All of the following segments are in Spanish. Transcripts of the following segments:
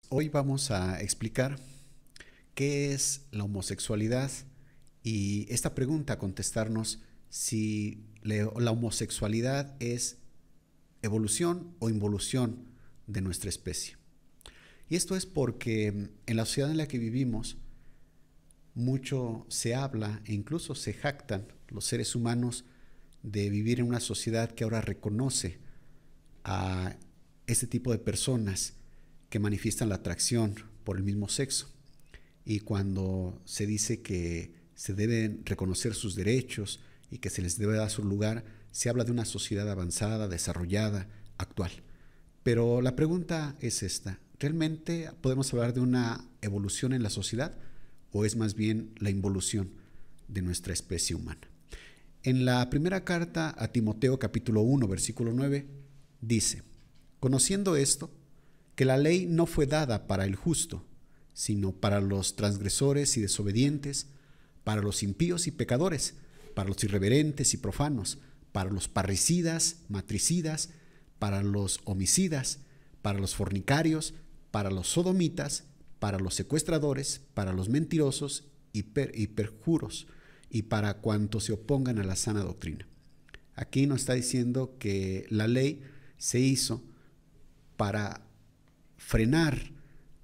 Hoy vamos a explicar qué es la homosexualidad y esta pregunta a contestarnos si la homosexualidad es evolución o involución de nuestra especie. Y esto es porque en la sociedad en la que vivimos mucho se habla e incluso se jactan los seres humanos de vivir en una sociedad que ahora reconoce a este tipo de personas que manifiestan la atracción por el mismo sexo. Y cuando se dice que se deben reconocer sus derechos y que se les debe dar su lugar, se habla de una sociedad avanzada, desarrollada, actual. Pero la pregunta es esta: ¿realmente podemos hablar de una evolución en la sociedad o es más bien la involución de nuestra especie humana? En la primera carta a Timoteo capítulo 1 versículo 9 dice: conociendo esto, que la ley no fue dada para el justo, sino para los transgresores y desobedientes, para los impíos y pecadores, para los irreverentes y profanos, para los parricidas, matricidas, para los homicidas, para los fornicarios, para los sodomitas, para los secuestradores, para los mentirosos y perjuros, y para cuantos se opongan a la sana doctrina. Aquí nos está diciendo que la ley se hizo para frenar,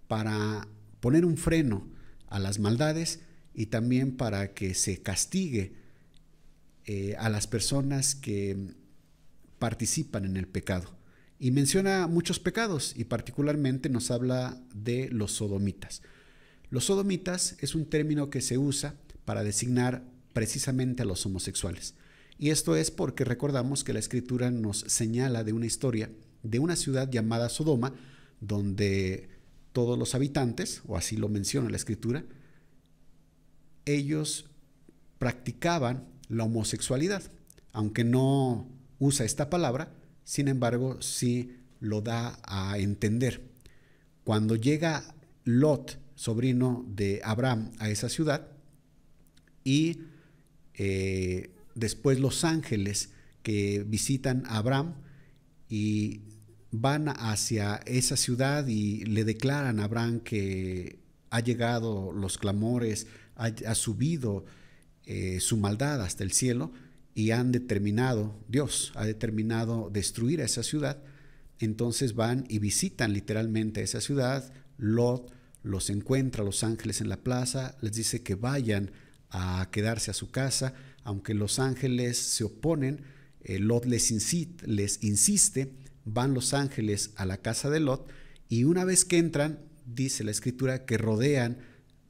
para poner un freno a las maldades y también para que se castigue a las personas que participan en el pecado. Y menciona muchos pecados y particularmente nos habla de los sodomitas. Los sodomitas es un término que se usa para designar precisamente a los homosexuales. Y esto es porque recordamos que la Escritura nos señala de una historia de una ciudad llamada Sodoma, donde todos los habitantes, o así lo menciona la Escritura, ellos practicaban la homosexualidad. Aunque no usa esta palabra, sin embargo, sí lo da a entender. Cuando llega Lot, sobrino de Abraham, a esa ciudad, y después los ángeles que visitan a Abraham y van hacia esa ciudad y le declaran a Abraham que ha llegado los clamores, ha subido su maldad hasta el cielo y Dios ha determinado destruir a esa ciudad. Entonces van y visitan literalmente a esa ciudad. Lot los encuentra, los ángeles en la plaza, les dice que vayan a quedarse a su casa, aunque los ángeles se oponen. Lot les insiste, van los ángeles a la casa de Lot y una vez que entran, dice la Escritura, que rodean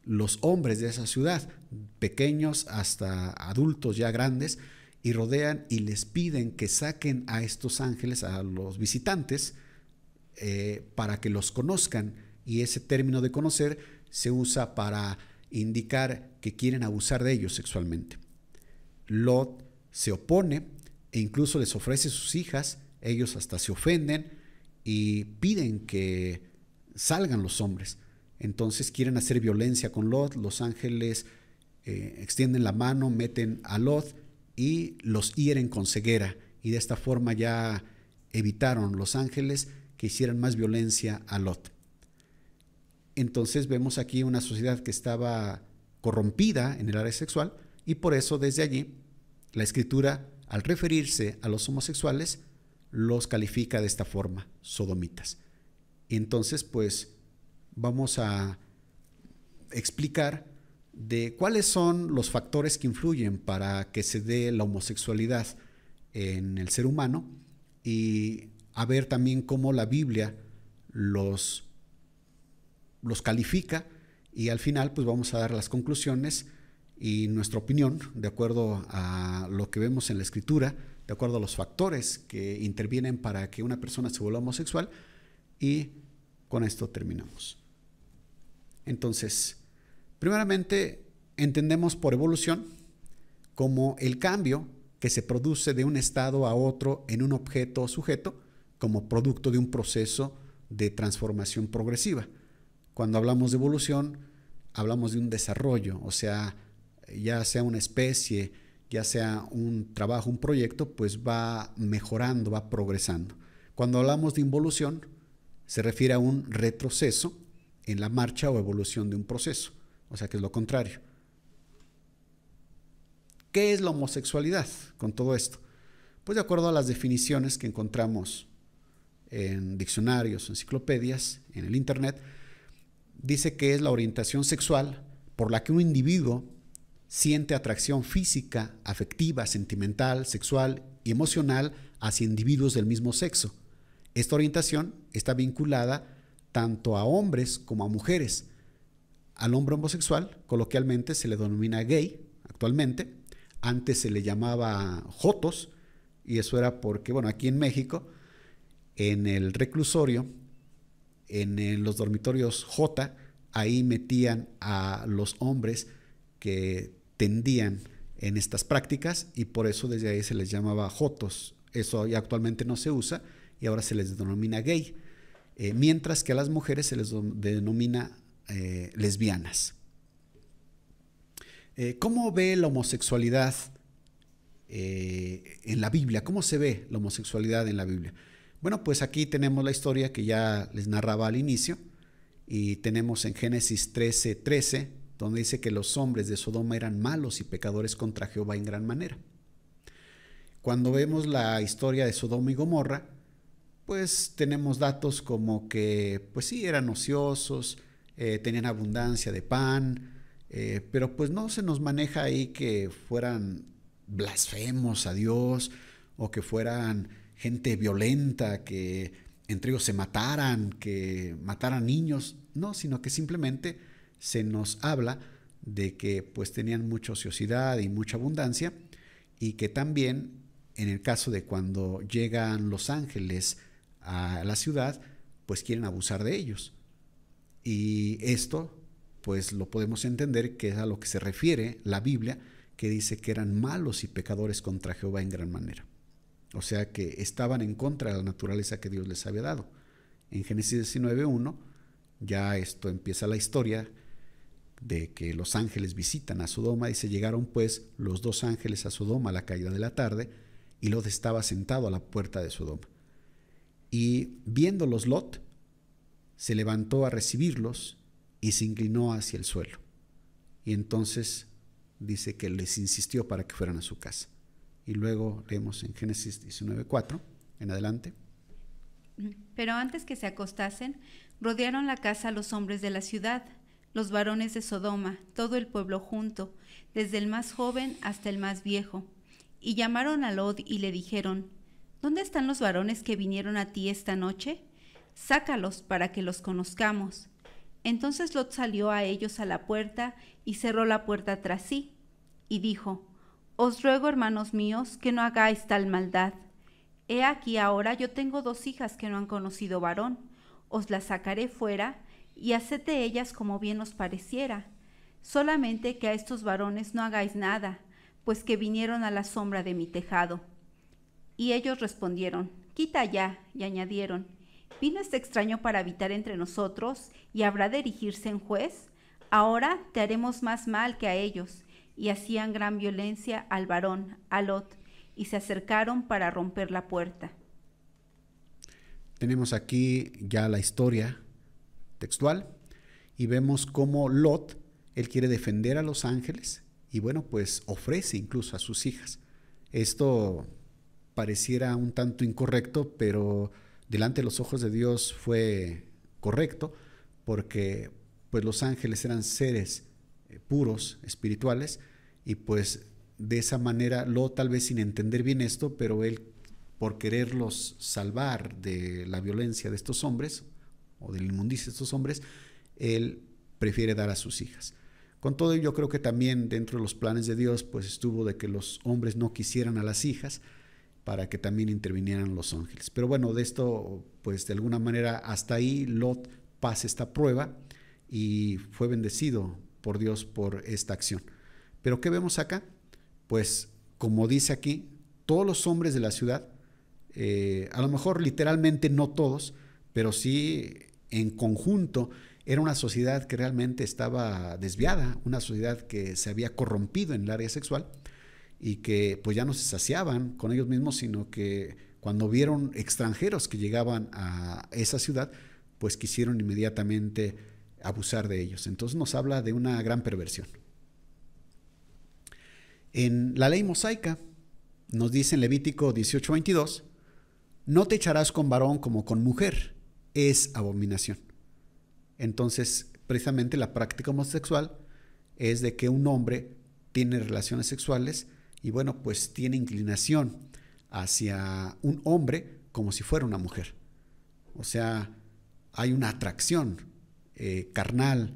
los hombres de esa ciudad, pequeños hasta adultos ya grandes, y rodean y les piden que saquen a estos ángeles, a los visitantes, para que los conozcan. Y ese término de conocer se usa para indicar que quieren abusar de ellos sexualmente. Lot se opone e incluso les ofrece sus hijas. Ellos hasta se ofenden y piden que salgan los hombres. Entonces quieren hacer violencia con Lot. Los ángeles extienden la mano, meten a Lot y los hieren con ceguera. Y de esta forma ya evitaron los ángeles que hicieran más violencia a Lot. Entonces vemos aquí una sociedad que estaba corrompida en el área sexual y por eso desde allí la Escritura, al referirse a los homosexuales, los califica de esta forma: sodomitas. Y entonces pues vamos a explicar de cuáles son los factores que influyen para que se dé la homosexualidad en el ser humano y a ver también cómo la Biblia los califica, y al final pues vamos a dar las conclusiones y nuestra opinión de acuerdo a lo que vemos en la Escritura, de acuerdo a los factores que intervienen para que una persona se vuelva homosexual, y con esto terminamos. Entonces, primeramente entendemos por evolución como el cambio que se produce de un estado a otro en un objeto o sujeto como producto de un proceso de transformación progresiva. Cuando hablamos de evolución, hablamos de un desarrollo, o sea, ya sea una especie, ya sea un trabajo, un proyecto, pues va mejorando, va progresando. Cuando hablamos de involución, se refiere a un retroceso en la marcha o evolución de un proceso, o sea que es lo contrario. ¿Qué es la homosexualidad con todo esto? Pues de acuerdo a las definiciones que encontramos en diccionarios, enciclopedias, en el internet, dice que es la orientación sexual por la que un individuo siente atracción física, afectiva, sentimental, sexual y emocional hacia individuos del mismo sexo. Esta orientación está vinculada tanto a hombres como a mujeres. Al hombre homosexual coloquialmente se le denomina gay actualmente. Antes se le llamaba jotos, y eso era porque, bueno, aquí en México, en el reclusorio, en los dormitorios J, ahí metían a los hombres que tendían en estas prácticas, y por eso desde ahí se les llamaba jotos. Eso ya actualmente no se usa y ahora se les denomina gay, mientras que a las mujeres se les denomina lesbianas. ¿Cómo ve la homosexualidad en la Biblia? ¿Cómo se ve la homosexualidad en la Biblia? Bueno, pues aquí tenemos la historia que ya les narraba al inicio, y tenemos en Génesis 13:13, donde dice que los hombres de Sodoma eran malos y pecadores contra Jehová en gran manera. Cuando vemos la historia de Sodoma y Gomorra, pues tenemos datos como que, pues sí, eran ociosos, tenían abundancia de pan, pero pues no se nos maneja ahí que fueran blasfemos a Dios o que fueran gente violenta, que entre ellos se mataran, que mataran niños, no, sino que simplemente se nos habla de que pues tenían mucha ociosidad y mucha abundancia, y que también en el caso de cuando llegan los ángeles a la ciudad, pues quieren abusar de ellos. Y esto pues lo podemos entender que es a lo que se refiere la Biblia, que dice que eran malos y pecadores contra Jehová en gran manera. O sea que estaban en contra de la naturaleza que Dios les había dado. En Génesis 19:1 ya esto empieza la historia de que los ángeles visitan a Sodoma. Dice: llegaron pues los dos ángeles a Sodoma a la caída de la tarde, y Lot estaba sentado a la puerta de Sodoma. Y viéndolos Lot, se levantó a recibirlos y se inclinó hacia el suelo. Y entonces dice que les insistió para que fueran a su casa. Y luego leemos en Génesis 19:4 en adelante. Pero antes que se acostasen, rodearon la casa los hombres de la ciudad, los varones de Sodoma, todo el pueblo junto, desde el más joven hasta el más viejo. Y llamaron a Lot y le dijeron: ¿Dónde están los varones que vinieron a ti esta noche? Sácalos para que los conozcamos. Entonces Lot salió a ellos a la puerta y cerró la puerta tras sí, y dijo: Os ruego, hermanos míos, que no hagáis tal maldad. He aquí ahora yo tengo 2 hijas que no han conocido varón. Os las sacaré fuera, y haced de ellas como bien os pareciera. Solamente que a estos varones no hagáis nada, pues que vinieron a la sombra de mi tejado. Y ellos respondieron: Quita ya. Y añadieron: ¿Vino este extraño para habitar entre nosotros, y habrá de erigirse en juez? Ahora te haremos más mal que a ellos. Y hacían gran violencia al varón, a Lot, y se acercaron para romper la puerta. Tenemos aquí ya la historia textual, y vemos cómo Lot, él quiere defender a los ángeles, y bueno, pues ofrece incluso a sus hijas. Esto pareciera un tanto incorrecto, pero delante de los ojos de Dios fue correcto, porque pues los ángeles eran seres puros, espirituales, y pues de esa manera Lot, tal vez sin entender bien esto, pero él, por quererlos salvar de la violencia de estos hombres o de la inmundicia de estos hombres, él prefiere dar a sus hijas. Con todo, yo creo que también dentro de los planes de Dios pues estuvo de que los hombres no quisieran a las hijas, para que también intervinieran los ángeles. Pero bueno, de esto pues de alguna manera hasta ahí Lot pasa esta prueba y fue bendecido por Dios por esta acción. Pero ¿qué vemos acá? Pues como dice aquí, todos los hombres de la ciudad, a lo mejor literalmente no todos, pero sí en conjunto, era una sociedad que realmente estaba desviada, una sociedad que se había corrompido en el área sexual, y que pues ya no se saciaban con ellos mismos, sino que cuando vieron extranjeros que llegaban a esa ciudad, pues quisieron inmediatamente abusar de ellos. Entonces nos habla de una gran perversión. En la ley mosaica nos dice en Levítico 18:22, no te echarás con varón como con mujer, es abominación. Entonces, precisamente la práctica homosexual es de que un hombre tiene relaciones sexuales y bueno, pues tiene inclinación hacia un hombre como si fuera una mujer. O sea, hay una atracción carnal,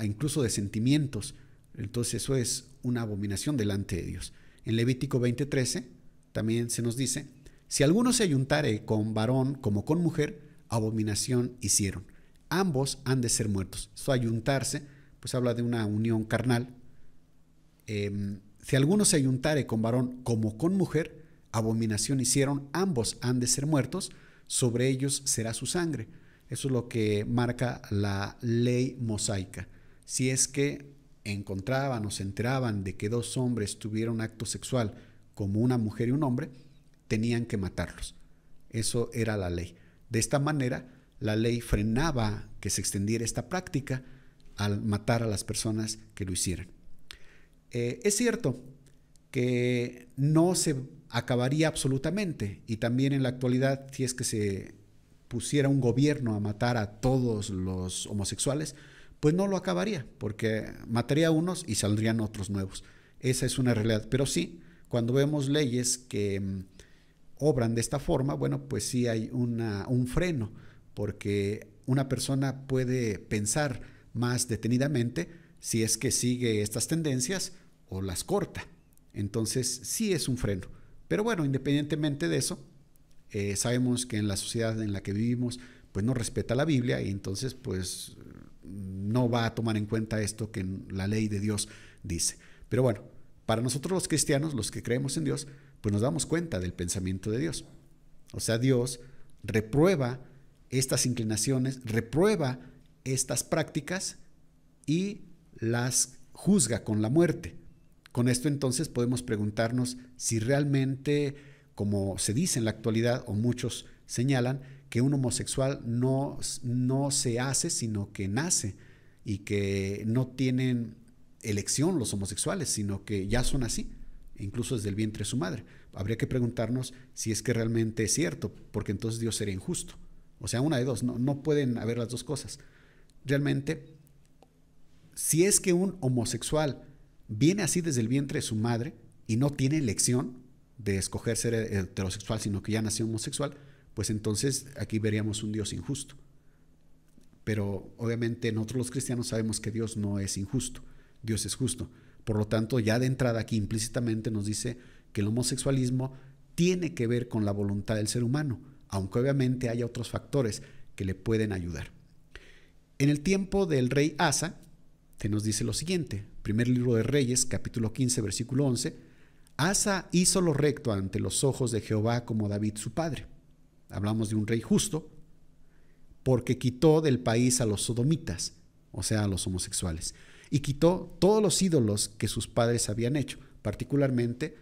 incluso de sentimientos. Entonces eso es una abominación delante de Dios. En Levítico 20:13 también se nos dice, si alguno se ayuntare con varón como con mujer, abominación hicieron. Ambos han de ser muertos. Esto ayuntarse, pues habla de una unión carnal. Si alguno se ayuntare con varón como con mujer, abominación hicieron, ambos han de ser muertos, sobre ellos será su sangre. Eso es lo que marca la ley mosaica. Si es que encontraban o se enteraban de que dos hombres tuvieron acto sexual como una mujer y un hombre, tenían que matarlos. Eso era la ley. De esta manera, la ley frenaba que se extendiera esta práctica al matar a las personas que lo hicieran. Es cierto que no se acabaría absolutamente, y también en la actualidad, si es que se pusiera un gobierno a matar a todos los homosexuales, pues no lo acabaría, porque mataría a unos y saldrían otros nuevos. Esa es una realidad. Pero sí, cuando vemos leyes que obran de esta forma, bueno, pues sí hay un freno, porque una persona puede pensar más detenidamente si es que sigue estas tendencias o las corta. Entonces sí es un freno. Pero bueno, independientemente de eso, sabemos que en la sociedad en la que vivimos pues no respeta la Biblia y entonces pues no va a tomar en cuenta esto que la ley de Dios dice. Pero bueno, para nosotros los cristianos, los que creemos en Dios, pues nos damos cuenta del pensamiento de Dios. O sea, Dios reprueba estas inclinaciones, reprueba estas prácticas y las juzga con la muerte. Con esto entonces podemos preguntarnos si realmente, como se dice en la actualidad o muchos señalan, que un homosexual no se hace, sino que nace, y que no tienen elección los homosexuales, sino que ya son así, incluso desde el vientre de su madre. Habría que preguntarnos si es que realmente es cierto, porque entonces Dios sería injusto. O sea, una de dos, no pueden haber las dos cosas. Realmente, si es que un homosexual viene así desde el vientre de su madre y no tiene elección de escoger ser heterosexual, sino que ya nació homosexual, pues entonces aquí veríamos un Dios injusto. Pero obviamente nosotros los cristianos sabemos que Dios no es injusto, Dios es justo. Por lo tanto, ya de entrada aquí implícitamente nos dice que el homosexualismo tiene que ver con la voluntad del ser humano, aunque obviamente haya otros factores que le pueden ayudar. En el tiempo del rey Asa, se nos dice lo siguiente, primer libro de Reyes, capítulo 15, versículo 11, Asa hizo lo recto ante los ojos de Jehová como David su padre. Hablamos de un rey justo, porque quitó del país a los sodomitas, o sea, a los homosexuales, y quitó todos los ídolos que sus padres habían hecho. Particularmente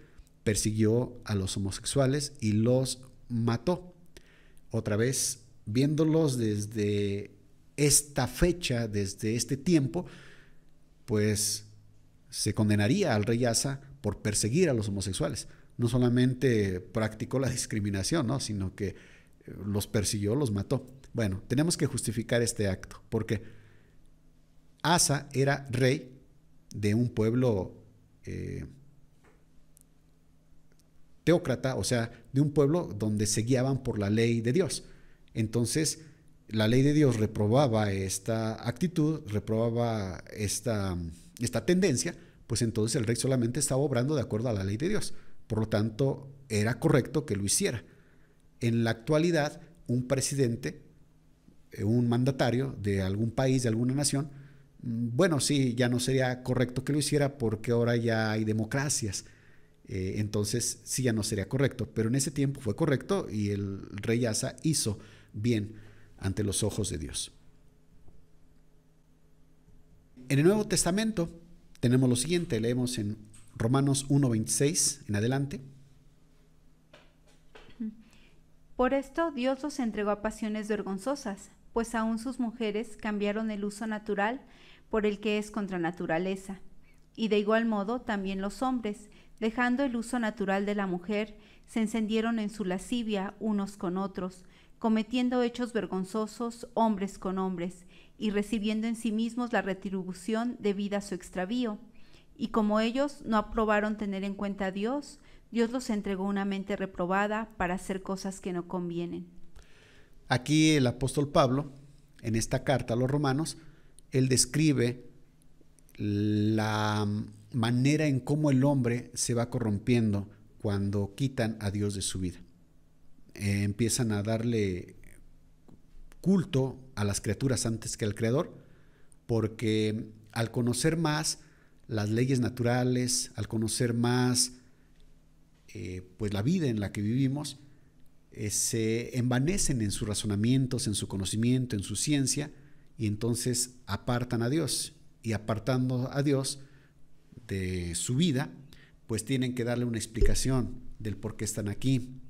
persiguió a los homosexuales y los mató. Otra vez, viéndolos desde esta fecha, desde este tiempo, pues se condenaría al rey Asa por perseguir a los homosexuales. No solamente practicó la discriminación, ¿no?, sino que los persiguió, los mató. Bueno, tenemos que justificar este acto, porque Asa era rey de un pueblo teócrata, o sea, de un pueblo donde se guiaban por la ley de Dios. Entonces, la ley de Dios reprobaba esta actitud, reprobaba esta tendencia, pues entonces el rey solamente estaba obrando de acuerdo a la ley de Dios. Por lo tanto, era correcto que lo hiciera. En la actualidad, un presidente, un mandatario de algún país, de alguna nación, bueno, sí, ya no sería correcto que lo hiciera porque ahora ya hay democracias. Entonces, sí, ya no sería correcto. Pero en ese tiempo fue correcto y el rey Asa hizo bien ante los ojos de Dios. En el Nuevo Testamento tenemos lo siguiente, leemos en Romanos 1:26 en adelante. Por esto Dios los entregó a pasiones vergonzosas, pues aún sus mujeres cambiaron el uso natural por el que es contra naturaleza. Y de igual modo también los hombres, dejando el uso natural de la mujer, se encendieron en su lascivia unos con otros, cometiendo hechos vergonzosos hombres con hombres, y recibiendo en sí mismos la retribución debida a su extravío. Y como ellos no aprobaron tener en cuenta a Dios, Dios los entregó una mente reprobada para hacer cosas que no convienen. Aquí el apóstol Pablo, en esta carta a los romanos, él describe la manera en cómo el hombre se va corrompiendo cuando quitan a Dios de su vida. Empiezan a darle culto a las criaturas antes que al Creador, porque al conocer más las leyes naturales, al conocer más pues la vida en la que vivimos, se envanecen en sus razonamientos, en su conocimiento, en su ciencia, y entonces apartan a Dios. Y apartando a Dios de su vida, pues tienen que darle una explicación del por qué están aquí,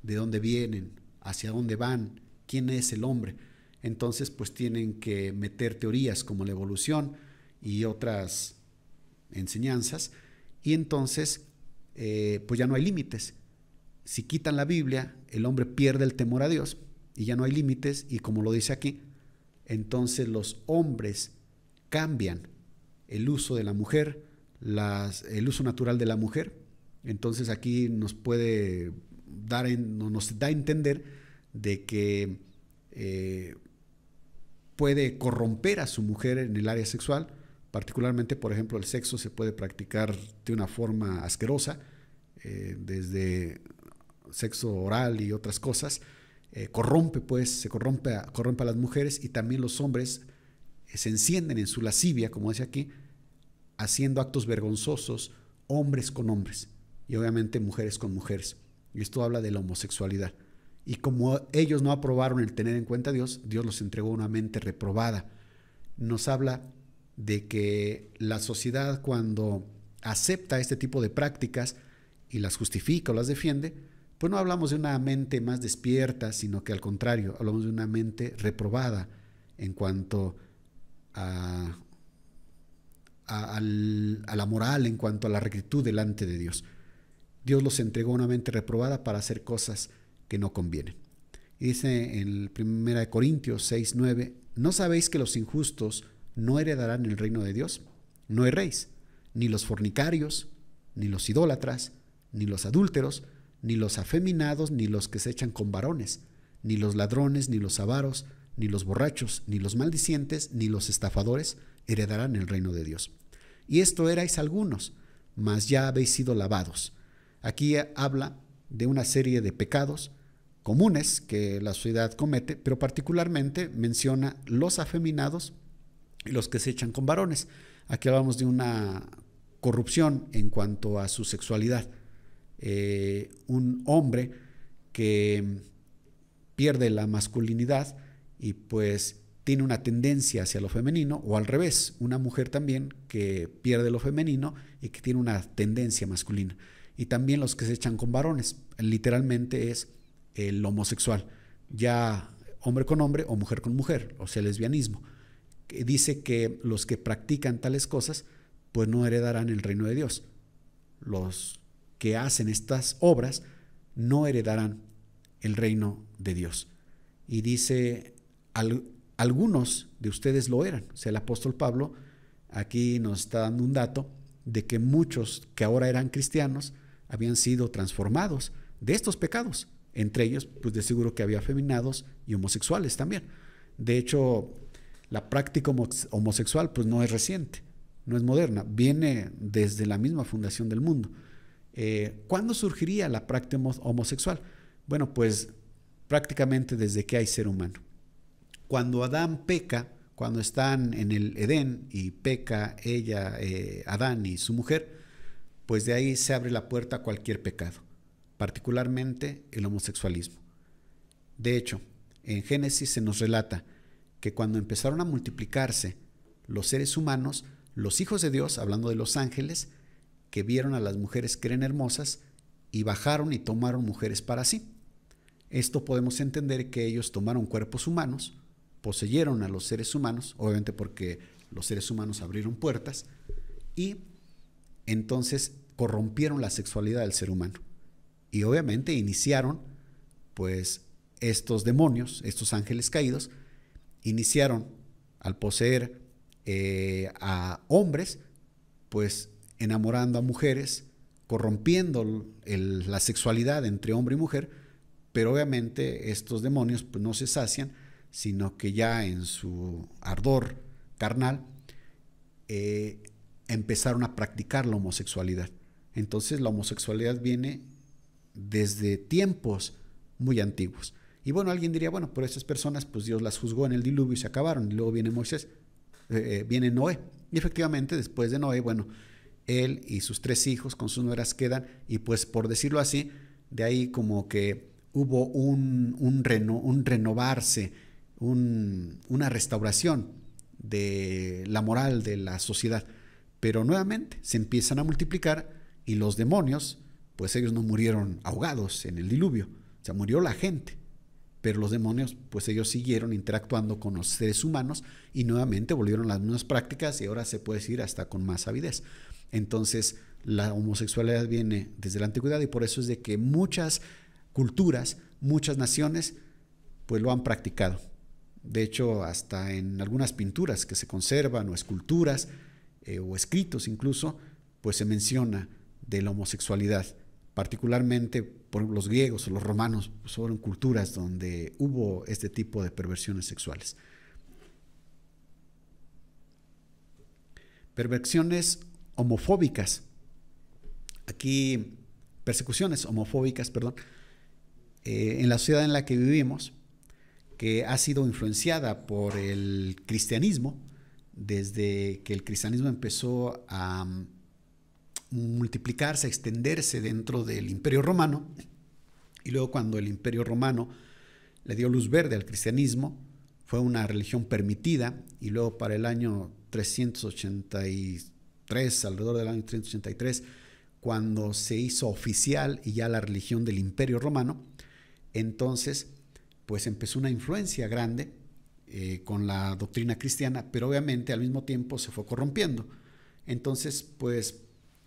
de dónde vienen, hacia dónde van, quién es el hombre. Entonces pues tienen que meter teorías como la evolución y otras enseñanzas, y entonces pues ya no hay límites. Si quitan la Biblia, el hombre pierde el temor a Dios y ya no hay límites, y como lo dice aquí, entonces los hombres cambian el uso de la mujer, el uso natural de la mujer. Entonces aquí nos puede nos da a entender de que puede corromper a su mujer en el área sexual. Particularmente, por ejemplo, el sexo se puede practicar de una forma asquerosa, desde sexo oral y otras cosas. Se corrompe a las mujeres, y también los hombres se encienden en su lascivia, como dice aquí, haciendo actos vergonzosos, hombres con hombres, y obviamente mujeres con mujeres. Y esto habla de la homosexualidad. Y como ellos no aprobaron el tener en cuenta a Dios, Dios los entregó una mente reprobada. Nos habla de que la sociedad, cuando acepta este tipo de prácticas y las justifica o las defiende, pues no hablamos de una mente más despierta, sino que al contrario, hablamos de una mente reprobada en cuanto a la moral, en cuanto a la rectitud delante de Dios. Dios los entregó una mente reprobada para hacer cosas que no convienen. Y dice en 1 Corintios 6:9, ¿no sabéis que los injustos no heredarán el reino de Dios? No erréis, ni los fornicarios, ni los idólatras, ni los adúlteros, ni los afeminados, ni los que se echan con varones, ni los ladrones, ni los avaros, ni los borrachos, ni los maldicientes, ni los estafadores heredarán el reino de Dios. Y esto erais algunos, mas ya habéis sido lavados. Aquí habla de una serie de pecados comunes que la sociedad comete, pero particularmente menciona los afeminados y los que se echan con varones. Aquí hablamos de una corrupción en cuanto a su sexualidad. Un hombre que pierde la masculinidad y pues tiene una tendencia hacia lo femenino, o al revés, una mujer también que pierde lo femenino y que tiene una tendencia masculina. Y también los que se echan con varones, literalmente es el homosexual, ya hombre con hombre o mujer con mujer, o sea, lesbianismo. Dice que los que practican tales cosas pues no heredarán el reino de Dios. Los que hacen estas obras no heredarán el reino de Dios. Y dice, algunos de ustedes lo eran. O sea, el apóstol Pablo aquí nos está dando un dato de que muchos que ahora eran cristianos habían sido transformados de estos pecados. Entre ellos, pues de seguro que había afeminados y homosexuales también. De hecho, la práctica homosexual pues no es reciente, no es moderna, viene desde la misma fundación del mundo. ¿Cuándo surgiría la práctica homosexual? Bueno, pues prácticamente desde que hay ser humano. Cuando Adán peca, cuando están en el Edén y peca Adán y su mujer, pues de ahí se abre la puerta a cualquier pecado, particularmente el homosexualismo. De hecho, en Génesis se nos relata que cuando empezaron a multiplicarse los seres humanos, los hijos de Dios, hablando de los ángeles, que vieron a las mujeres que eran hermosas y bajaron y tomaron mujeres para sí. Esto podemos entender que ellos tomaron cuerpos humanos, poseyeron a los seres humanos, obviamente porque los seres humanos abrieron puertas, y entonces corrompieron la sexualidad del ser humano. Y obviamente iniciaron, pues, estos demonios, estos ángeles caídos, iniciaron al poseer a hombres, pues enamorando a mujeres, corrompiendo la sexualidad entre hombre y mujer, pero obviamente estos demonios pues, no se sacian, sino que ya en su ardor carnal empezaron a practicar la homosexualidad. Entonces la homosexualidad viene desde tiempos muy antiguos. Y bueno, alguien diría, bueno, por estas personas pues Dios las juzgó en el diluvio y se acabaron, y luego viene viene Noé. Y efectivamente después de Noé, bueno, él y sus 3 hijos con sus nueras quedan, y pues por decirlo así, de ahí como que hubo un renovarse, una restauración de la moral de la sociedad. Pero nuevamente se empiezan a multiplicar, y los demonios, pues ellos no murieron ahogados en el diluvio, o sea, murió la gente, pero los demonios, pues ellos siguieron interactuando con los seres humanos y nuevamente volvieron las mismas prácticas, y ahora se puede decir hasta con más avidez. Entonces la homosexualidad viene desde la antigüedad, y por eso es de que muchas culturas, muchas naciones, pues lo han practicado. De hecho, hasta en algunas pinturas que se conservan, o esculturas, o escritos incluso, pues se menciona de la homosexualidad. Particularmente, por ejemplo, los griegos o los romanos pues, fueron culturas donde hubo este tipo de perversiones sexuales. Perversiones homofóbicas. Aquí, persecuciones homofóbicas, perdón, en la sociedad en la que vivimos, que ha sido influenciada por el cristianismo, desde que el cristianismo empezó a multiplicarse, a extenderse dentro del Imperio Romano, y luego cuando el Imperio Romano le dio luz verde al cristianismo, fue una religión permitida, y luego para el año 383, alrededor del año 383, cuando se hizo oficial y ya la religión del Imperio Romano, entonces pues empezó una influencia grande con la doctrina cristiana, pero obviamente al mismo tiempo se fue corrompiendo. Entonces pues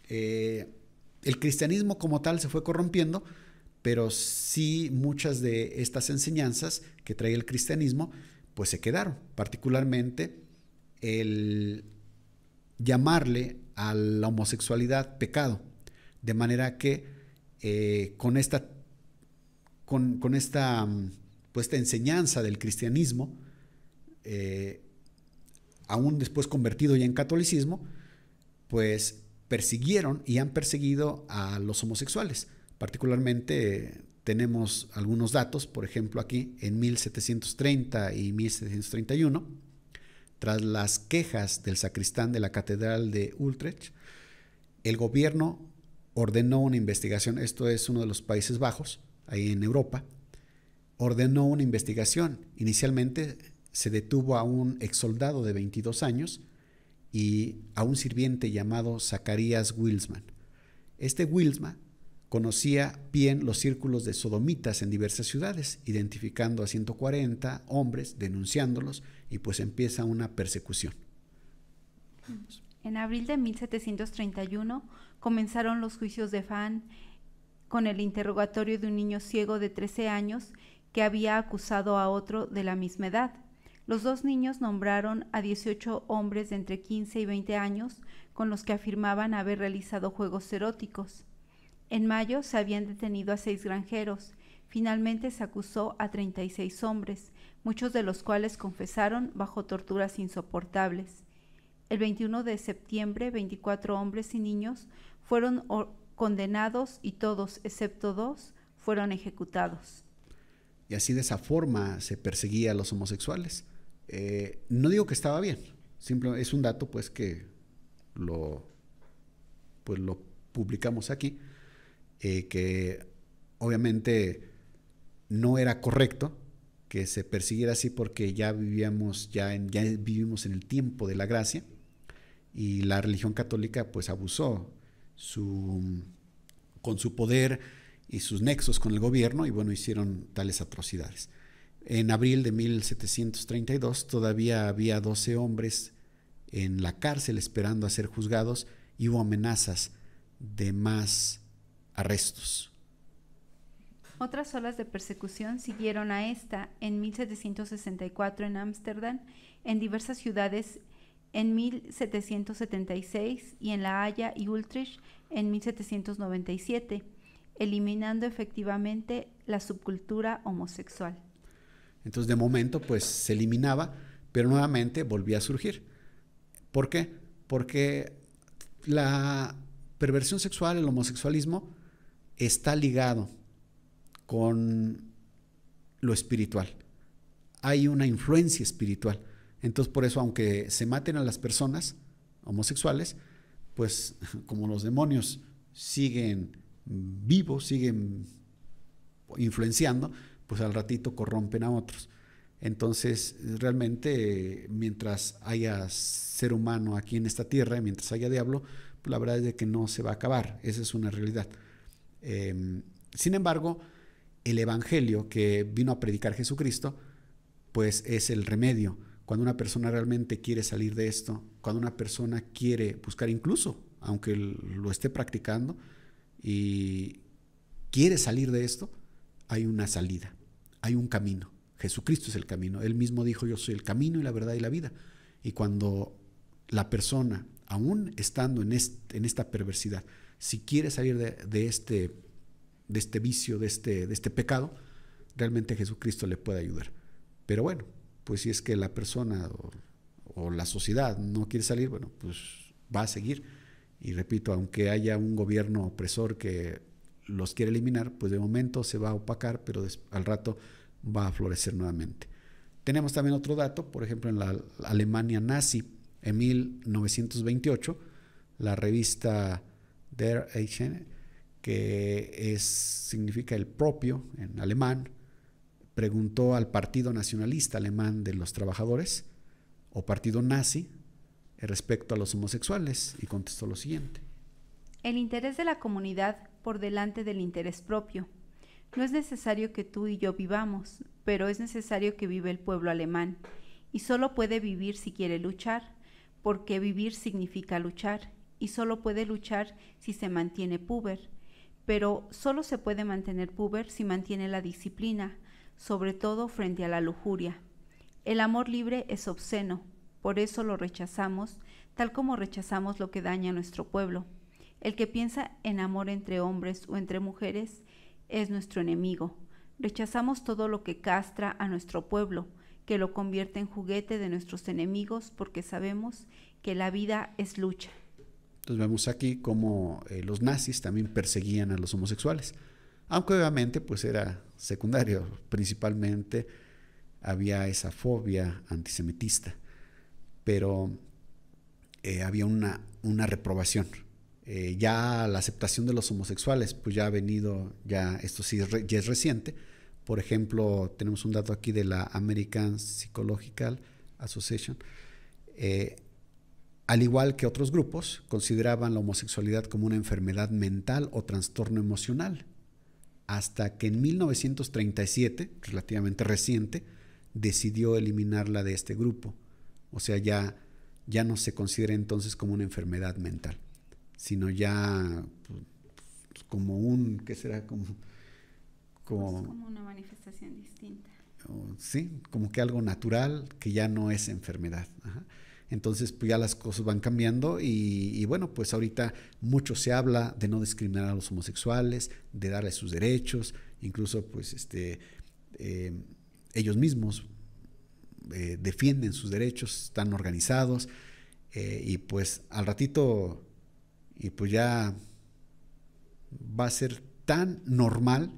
el cristianismo como tal se fue corrompiendo, pero sí muchas de estas enseñanzas que traía el cristianismo pues se quedaron, particularmente el llamarle a la homosexualidad pecado, de manera que con esta pues, esta enseñanza del cristianismo, aún después convertido ya en catolicismo, pues persiguieron y han perseguido a los homosexuales. Particularmente tenemos algunos datos, por ejemplo aquí en 1730 y 1731, tras las quejas del sacristán de la catedral de Utrecht, el gobierno ordenó una investigación. Esto es uno de los Países Bajos, ahí en Europa. Ordenó una investigación. Inicialmente se detuvo a un exsoldado de 22 años y a un sirviente llamado Zacarías Wilsman. Este Wilsman conocía bien los círculos de sodomitas en diversas ciudades, identificando a 140 hombres, denunciándolos, y pues empieza una persecución. En abril de 1731 comenzaron los juicios de Fan con el interrogatorio de un niño ciego de 13 años que había acusado a otro de la misma edad. Los 2 niños nombraron a 18 hombres de entre 15 y 20 años con los que afirmaban haber realizado juegos eróticos. En mayo se habían detenido a 6 granjeros. Finalmente se acusó a 36 hombres, muchos de los cuales confesaron bajo torturas insoportables. El 21 de septiembre, 24 hombres y niños fueron condenados y todos, excepto 2, fueron ejecutados. Y así de esa forma se perseguía a los homosexuales. No digo que estaba bien, simplemente es un dato pues que lo publicamos aquí, que obviamente no era correcto que se persiguiera así, porque ya vivimos en el tiempo de la gracia, y la religión católica pues abusó con su poder y sus nexos con el gobierno, y bueno, hicieron tales atrocidades. En abril de 1732 todavía había 12 hombres en la cárcel esperando a ser juzgados y hubo amenazas de más arrestos. Otras olas de persecución siguieron a esta en 1764 en Ámsterdam, en diversas ciudades en 1776 y en La Haya y Utrecht en 1797, eliminando efectivamente la subcultura homosexual. Entonces, de momento, pues se eliminaba, pero nuevamente volvía a surgir. ¿Por qué? Porque la perversión sexual, el homosexualismo, está ligado con lo espiritual. Hay una influencia espiritual. Entonces, por eso, aunque se maten a las personas homosexuales, pues como los demonios siguen vivos, siguen influenciando, pues al ratito corrompen a otros. Entonces, realmente, mientras haya ser humano aquí en esta tierra, mientras haya diablo, pues la verdad es de que no se va a acabar. Esa es una realidad. Sin embargo, el evangelio que vino a predicar Jesucristo, pues es el remedio. Cuando una persona realmente quiere salir de esto, cuando una persona quiere buscar, incluso aunque lo esté practicando y quiere salir de esto, hay una salida, hay un camino. Jesucristo es el camino. Él mismo dijo: yo soy el camino y la verdad y la vida. Y cuando la persona, aún estando en esta perversidad, si quiere salir de este vicio, de este pecado, realmente Jesucristo le puede ayudar. Pero bueno, pues si es que la persona o la sociedad no quiere salir, bueno, pues va a seguir. Y repito, aunque haya un gobierno opresor que los quiere eliminar, pues de momento se va a opacar, pero al rato va a florecer nuevamente. Tenemos también otro dato, por ejemplo, en la Alemania nazi, en 1928, la revista Der Eichen, que significa el propio en alemán, preguntó al Partido Nacionalista Alemán de los Trabajadores, o Partido Nazi, respecto a los homosexuales, y contestó lo siguiente: el interés de la comunidad por delante del interés propio. No es necesario que tú y yo vivamos, pero es necesario que viva el pueblo alemán, y solo puede vivir si quiere luchar, porque vivir significa luchar, y solo puede luchar si se mantiene puber, pero solo se puede mantener puber si mantiene la disciplina, sobre todo frente a la lujuria. El amor libre es obsceno, por eso lo rechazamos, tal como rechazamos lo que daña a nuestro pueblo. El que piensa en amor entre hombres o entre mujeres es nuestro enemigo. Rechazamos todo lo que castra a nuestro pueblo, que lo convierte en juguete de nuestros enemigos, porque sabemos que la vida es lucha. Entonces vemos aquí cómo los nazis también perseguían a los homosexuales, aunque obviamente pues era secundario. Principalmente había esa fobia antisemitista, pero había una reprobación. Ya la aceptación de los homosexuales pues ya ha venido, ya esto sí ya es reciente. Por ejemplo, tenemos un dato aquí de la American Psychological Association. Al igual que otros grupos, consideraban la homosexualidad como una enfermedad mental o trastorno emocional, hasta que en 1937, relativamente reciente, decidió eliminarla de este grupo. O sea, ya no se considera entonces como una enfermedad mental, sino ya pues, como un, ¿qué será? Como una manifestación distinta. Sí, como que algo natural, que ya no es enfermedad. Ajá. Entonces, pues ya las cosas van cambiando y bueno, pues ahorita mucho se habla de no discriminar a los homosexuales, de darles sus derechos, incluso pues ellos mismos defienden sus derechos, están organizados y pues al ratito y pues ya va a ser tan normal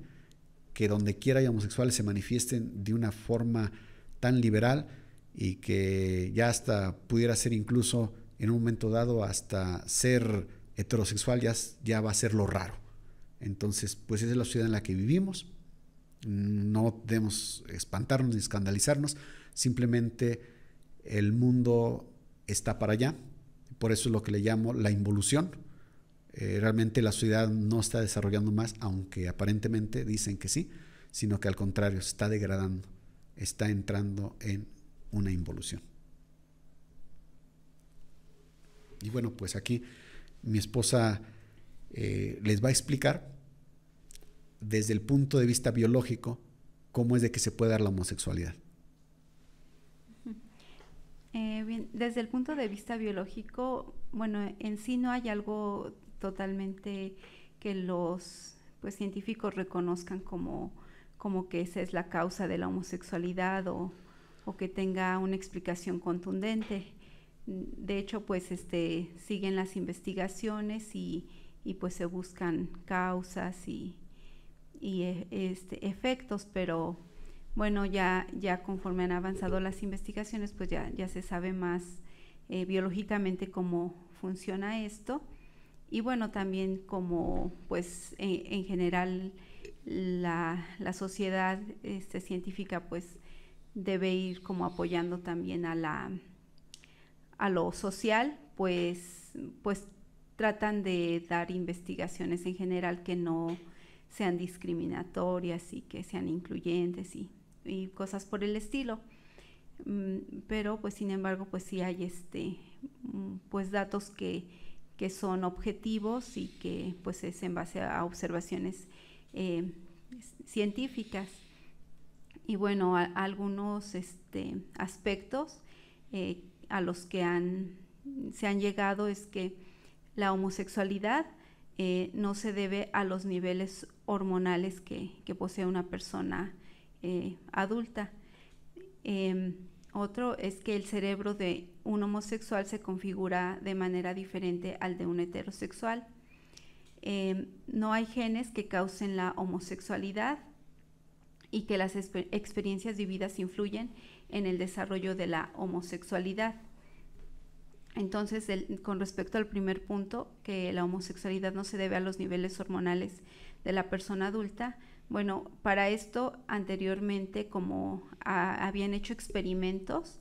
que donde quiera hay homosexuales se manifiesten de una forma tan liberal y que ya hasta pudiera ser incluso en un momento dado hasta ser heterosexual ya va a ser lo raro. Entonces, pues esa es la sociedad en la que vivimos. No debemos espantarnos ni escandalizarnos, simplemente el mundo está para allá, por eso es lo que le llamo la involución. Realmente la sociedad no está desarrollando más, aunque aparentemente dicen que sí, sino que al contrario, se está degradando. está entrando en una involución. Y bueno, pues aquí mi esposa les va a explicar desde el punto de vista biológico cómo es de que se puede dar la homosexualidad. Bien, desde el punto de vista biológico, bueno, en sí no hay algo totalmente que los científicos reconozcan como que esa es la causa de la homosexualidad o que tenga una explicación contundente. De hecho, siguen las investigaciones y pues se buscan causas y efectos, pero bueno, ya conforme han avanzado las investigaciones, pues ya se sabe más biológicamente cómo funciona esto. Y bueno, también como pues en general la sociedad científica pues debe ir como apoyando también a lo social, pues tratan de dar investigaciones en general que no sean discriminatorias y que sean incluyentes y cosas por el estilo. Pero pues sin embargo pues sí hay pues datos que son objetivos y que pues es en base a observaciones científicas. Y bueno, algunos aspectos a los que se han llegado es que la homosexualidad no se debe a los niveles hormonales que posee una persona adulta. Otro es que el cerebro de un homosexual se configura de manera diferente al de un heterosexual. No hay genes que causen la homosexualidad y que las experiencias vividas influyen en el desarrollo de la homosexualidad. Entonces, con respecto al primer punto, que la homosexualidad no se debe a los niveles hormonales de la persona adulta, bueno, para esto anteriormente como habían hecho experimentos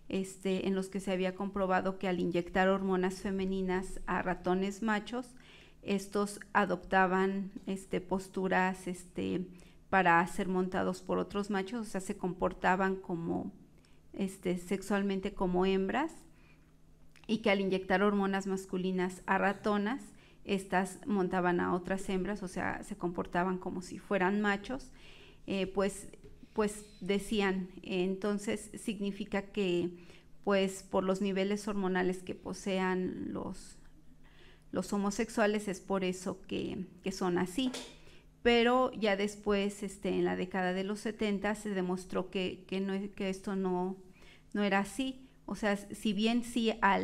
en los que se había comprobado que al inyectar hormonas femeninas a ratones machos, estos adoptaban posturas para ser montados por otros machos, o sea, se comportaban como sexualmente como hembras, y que al inyectar hormonas masculinas a ratonas, estas montaban a otras hembras, o sea, se comportaban como si fueran machos. Pues decían, entonces significa que pues por los niveles hormonales que posean los homosexuales es por eso que son así. Pero ya después, en la década de los 70, se demostró que esto no era así. O sea, si bien sí a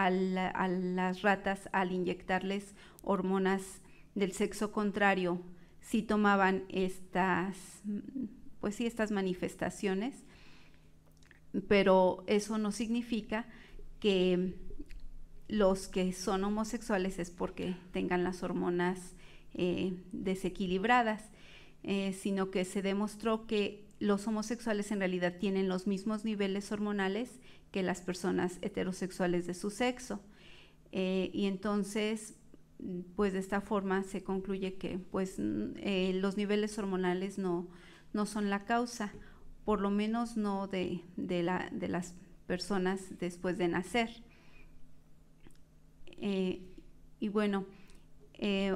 las ratas, al inyectarles hormonas del sexo contrario, sí tomaban estas manifestaciones, pero eso no significa que los que son homosexuales es porque tengan las hormonas desequilibradas, sino que se demostró que los homosexuales en realidad tienen los mismos niveles hormonales que las personas heterosexuales de su sexo. Y entonces, pues de esta forma se concluye que pues los niveles hormonales no son la causa, por lo menos no de las personas después de nacer. Y bueno,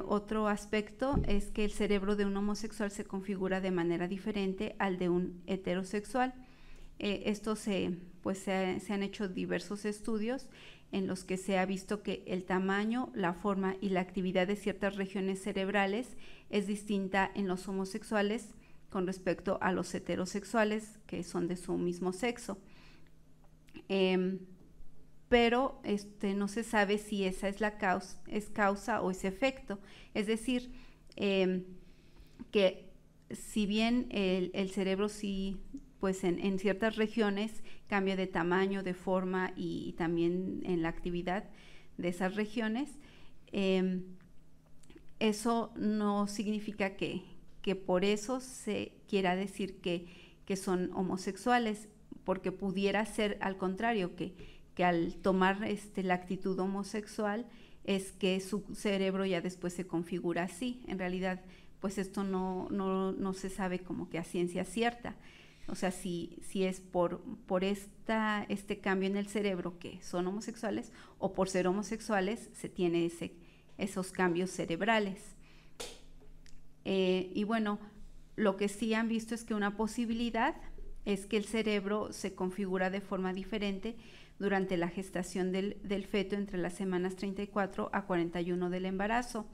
otro aspecto es que el cerebro de un homosexual se configura de manera diferente al de un heterosexual. Esto se han hecho diversos estudios en los que se ha visto que el tamaño, la forma y la actividad de ciertas regiones cerebrales es distinta en los homosexuales con respecto a los heterosexuales que son de su mismo sexo. Pero no se sabe si esa es la causa o es efecto. Es decir, que si bien el cerebro sí, pues en ciertas regiones cambia de tamaño, de forma y también en la actividad de esas regiones, eso no significa que por eso se quiera decir que son homosexuales, porque pudiera ser al contrario, que al tomar la actitud homosexual es que su cerebro ya después se configura así. En realidad, pues esto no se sabe como que a ciencia cierta. o sea, si es por este cambio en el cerebro que son homosexuales, o por ser homosexuales se tiene esos cambios cerebrales. Y bueno, lo que sí han visto es que una posibilidad es que el cerebro se configura de forma diferente durante la gestación del feto entre las semanas 34 a 41 del embarazo.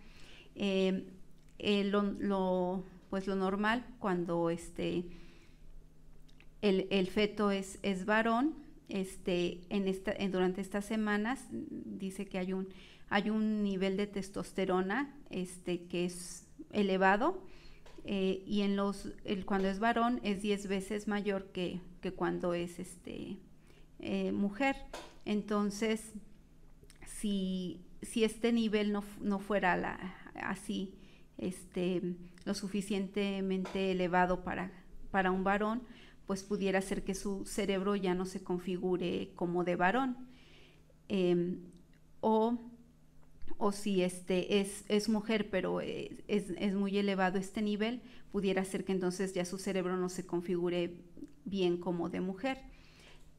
Pues lo normal cuando el feto es varón, durante estas semanas dice que hay un nivel de testosterona que es elevado, y cuando es varón es 10 veces mayor que cuando es mujer. Entonces, si este nivel no fuera así lo suficientemente elevado para un varón, pues pudiera ser que su cerebro ya no se configure como de varón. O si es mujer, pero es muy elevado este nivel, pudiera ser que entonces ya su cerebro no se configure bien como de mujer.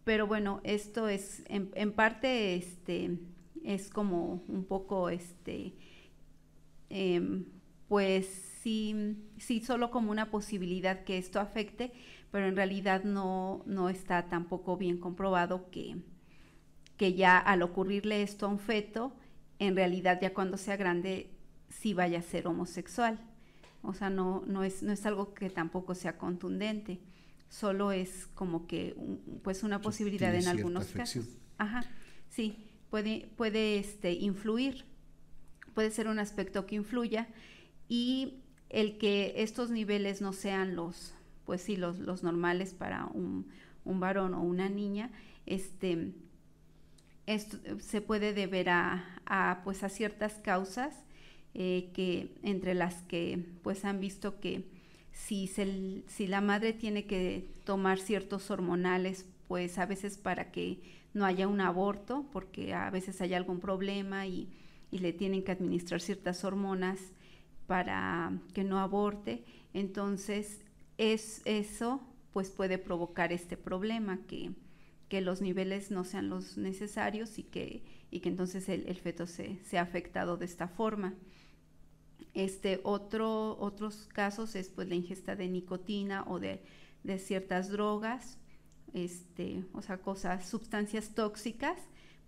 Pero bueno, esto es en parte es como un poco pues sí solo como una posibilidad que esto afecte, pero en realidad no está tampoco bien comprobado que ya al ocurrirle esto a un feto, en realidad ya cuando sea grande sí vaya a ser homosexual. O sea, no es algo que tampoco sea contundente, solo es como que pues una posibilidad en algunos casos. Ajá, sí, puede influir, puede ser un aspecto que influya, y el que estos niveles no sean los normales para un varón o una niña, esto se puede deber a ciertas causas, que entre las que pues han visto que si la madre tiene que tomar ciertos hormonales, pues a veces para que no haya un aborto, porque a veces hay algún problema y le tienen que administrar ciertas hormonas para que no aborte, entonces eso pues puede provocar este problema, que los niveles no sean los necesarios y que entonces el feto sea afectado de esta forma. Otros casos es pues la ingesta de nicotina o de ciertas drogas, o sea, sustancias tóxicas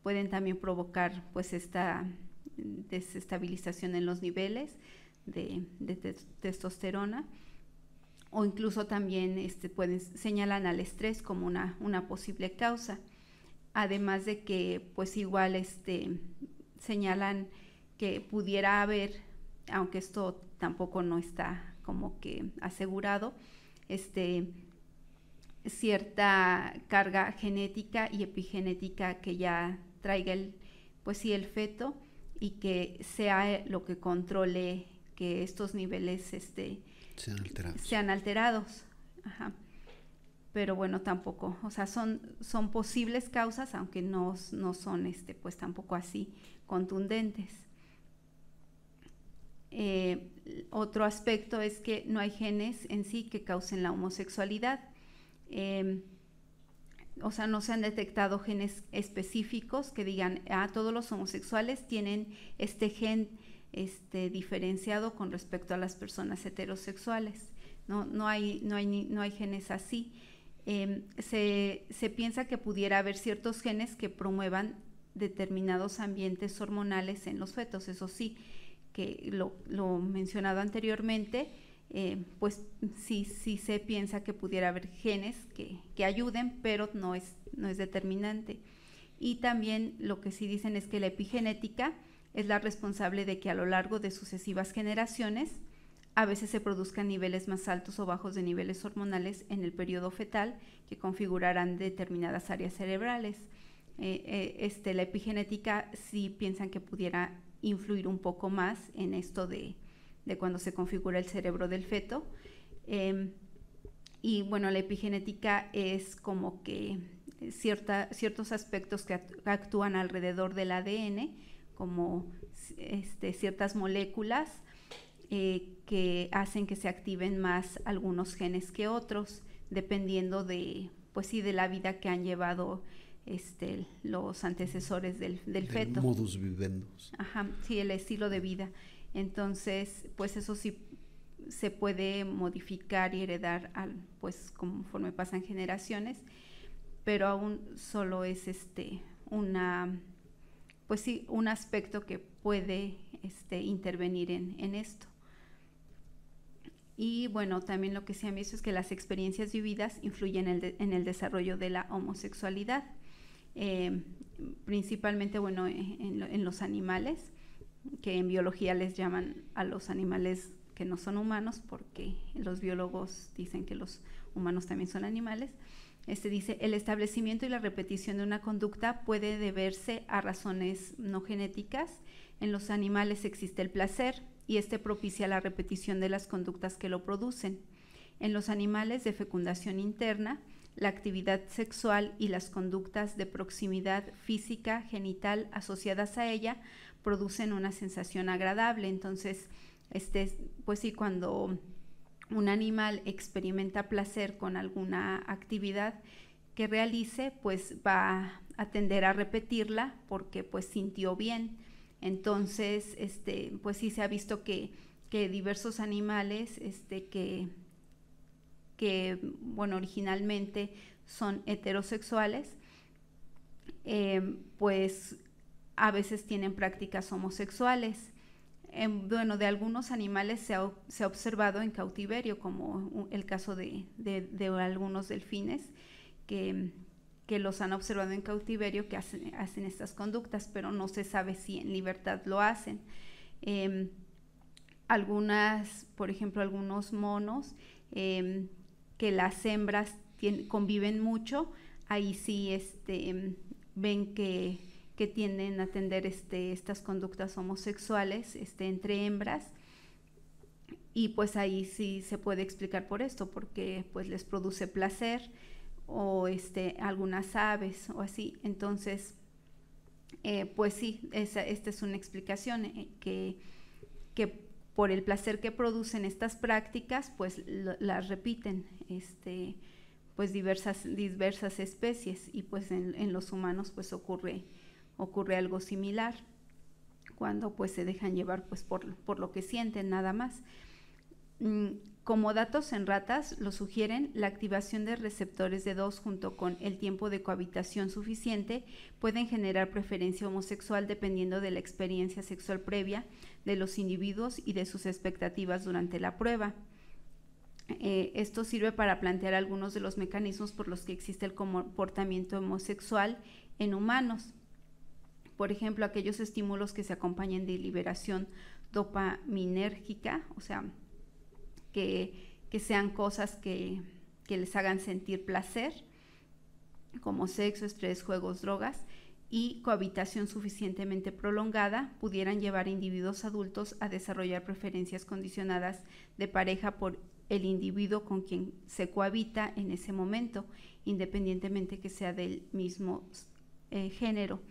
pueden también provocar pues esta desestabilización en los niveles de testosterona, o incluso también señalan al estrés como una posible causa, además de que pues igual señalan que pudiera haber, aunque esto tampoco no está como que asegurado, cierta carga genética y epigenética que ya traiga el feto, y que sea lo que controle que estos niveles sean alterados. Ajá. Pero bueno, tampoco, o sea, son posibles causas, aunque no son pues tampoco así contundentes. Otro aspecto es que no hay genes en sí que causen la homosexualidad. O sea, no se han detectado genes específicos que digan, todos los homosexuales tienen este gen diferenciado con respecto a las personas heterosexuales. No hay genes así. Se piensa que pudiera haber ciertos genes que promuevan determinados ambientes hormonales en los fetos. Eso sí, que lo mencionado anteriormente, pues sí se piensa que pudiera haber genes que ayuden, pero no es determinante. Y también lo que sí dicen es que la epigenética es la responsable de que a lo largo de sucesivas generaciones a veces se produzcan niveles más altos o bajos de niveles hormonales en el periodo fetal que configurarán determinadas áreas cerebrales. La epigenética sí piensan que pudiera influir un poco más en esto de cuando se configura el cerebro del feto. Y bueno, la epigenética es como que ciertos aspectos que actúan alrededor del ADN, como ciertas moléculas que hacen que se activen más algunos genes que otros. dependiendo de, pues sí, de la vida que han llevado los antecesores del feto. Modus vivendus. Ajá, sí, el estilo de vida. Entonces, pues eso sí se puede modificar y heredar pues conforme pasan generaciones, pero aún solo es pues sí, un aspecto que puede intervenir en esto. Y bueno, también lo que se ha visto es que las experiencias vividas influyen en el desarrollo de la homosexualidad, principalmente, bueno, en los animales, que en biología les llaman a los animales que no son humanos, porque los biólogos dicen que los humanos también son animales. Dice, el establecimiento y la repetición de una conducta puede deberse a razones no genéticas. En los animales existe el placer y propicia la repetición de las conductas que lo producen. En los animales de fecundación interna, la actividad sexual y las conductas de proximidad física, genital asociadas a ella producen una sensación agradable. Entonces, pues sí, cuando un animal experimenta placer con alguna actividad que realice, pues va a tender a repetirla porque pues sintió bien. Entonces, pues sí se ha visto que diversos animales que bueno, originalmente son heterosexuales, pues a veces tienen prácticas homosexuales. Bueno, de algunos animales se ha observado en cautiverio, como el caso de algunos delfines que los han observado en cautiverio, que hacen estas conductas, pero no se sabe si en libertad lo hacen. Por ejemplo, algunos monos que las hembras conviven mucho, ahí sí ven que tienden a tener estas conductas homosexuales entre hembras, y pues ahí sí se puede explicar por esto, porque pues les produce placer, o algunas aves o así. Entonces, pues sí, esta es una explicación, que por el placer que producen estas prácticas, pues las repiten pues diversas especies, y pues en los humanos pues ocurre algo similar, cuando pues se dejan llevar pues por lo que sienten nada más. Como datos en ratas lo sugieren, la activación de receptores de 2 junto con el tiempo de cohabitación suficiente pueden generar preferencia homosexual dependiendo de la experiencia sexual previa de los individuos y de sus expectativas durante la prueba. Esto sirve para plantear algunos de los mecanismos por los que existe el comportamiento homosexual en humanos. Por ejemplo, aquellos estímulos que se acompañan de liberación dopaminérgica, o sea, que sean cosas que les hagan sentir placer, como sexo, estrés, juegos, drogas, y cohabitación suficientemente prolongada, pudieran llevar a individuos adultos a desarrollar preferencias condicionadas de pareja por el individuo con quien se cohabita en ese momento, independientemente que sea del mismo género.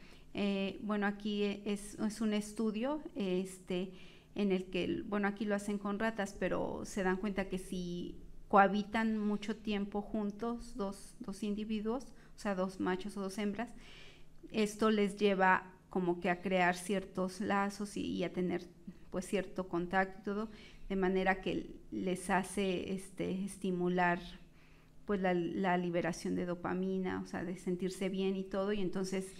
Bueno, aquí es un estudio en el que, bueno, aquí lo hacen con ratas, pero se dan cuenta que si cohabitan mucho tiempo juntos dos individuos, o sea, 2 machos o 2 hembras, esto les lleva como que a crear ciertos lazos y a tener pues cierto contacto y todo, de manera que les hace estimular pues la liberación de dopamina, o sea, de sentirse bien y todo, y entonces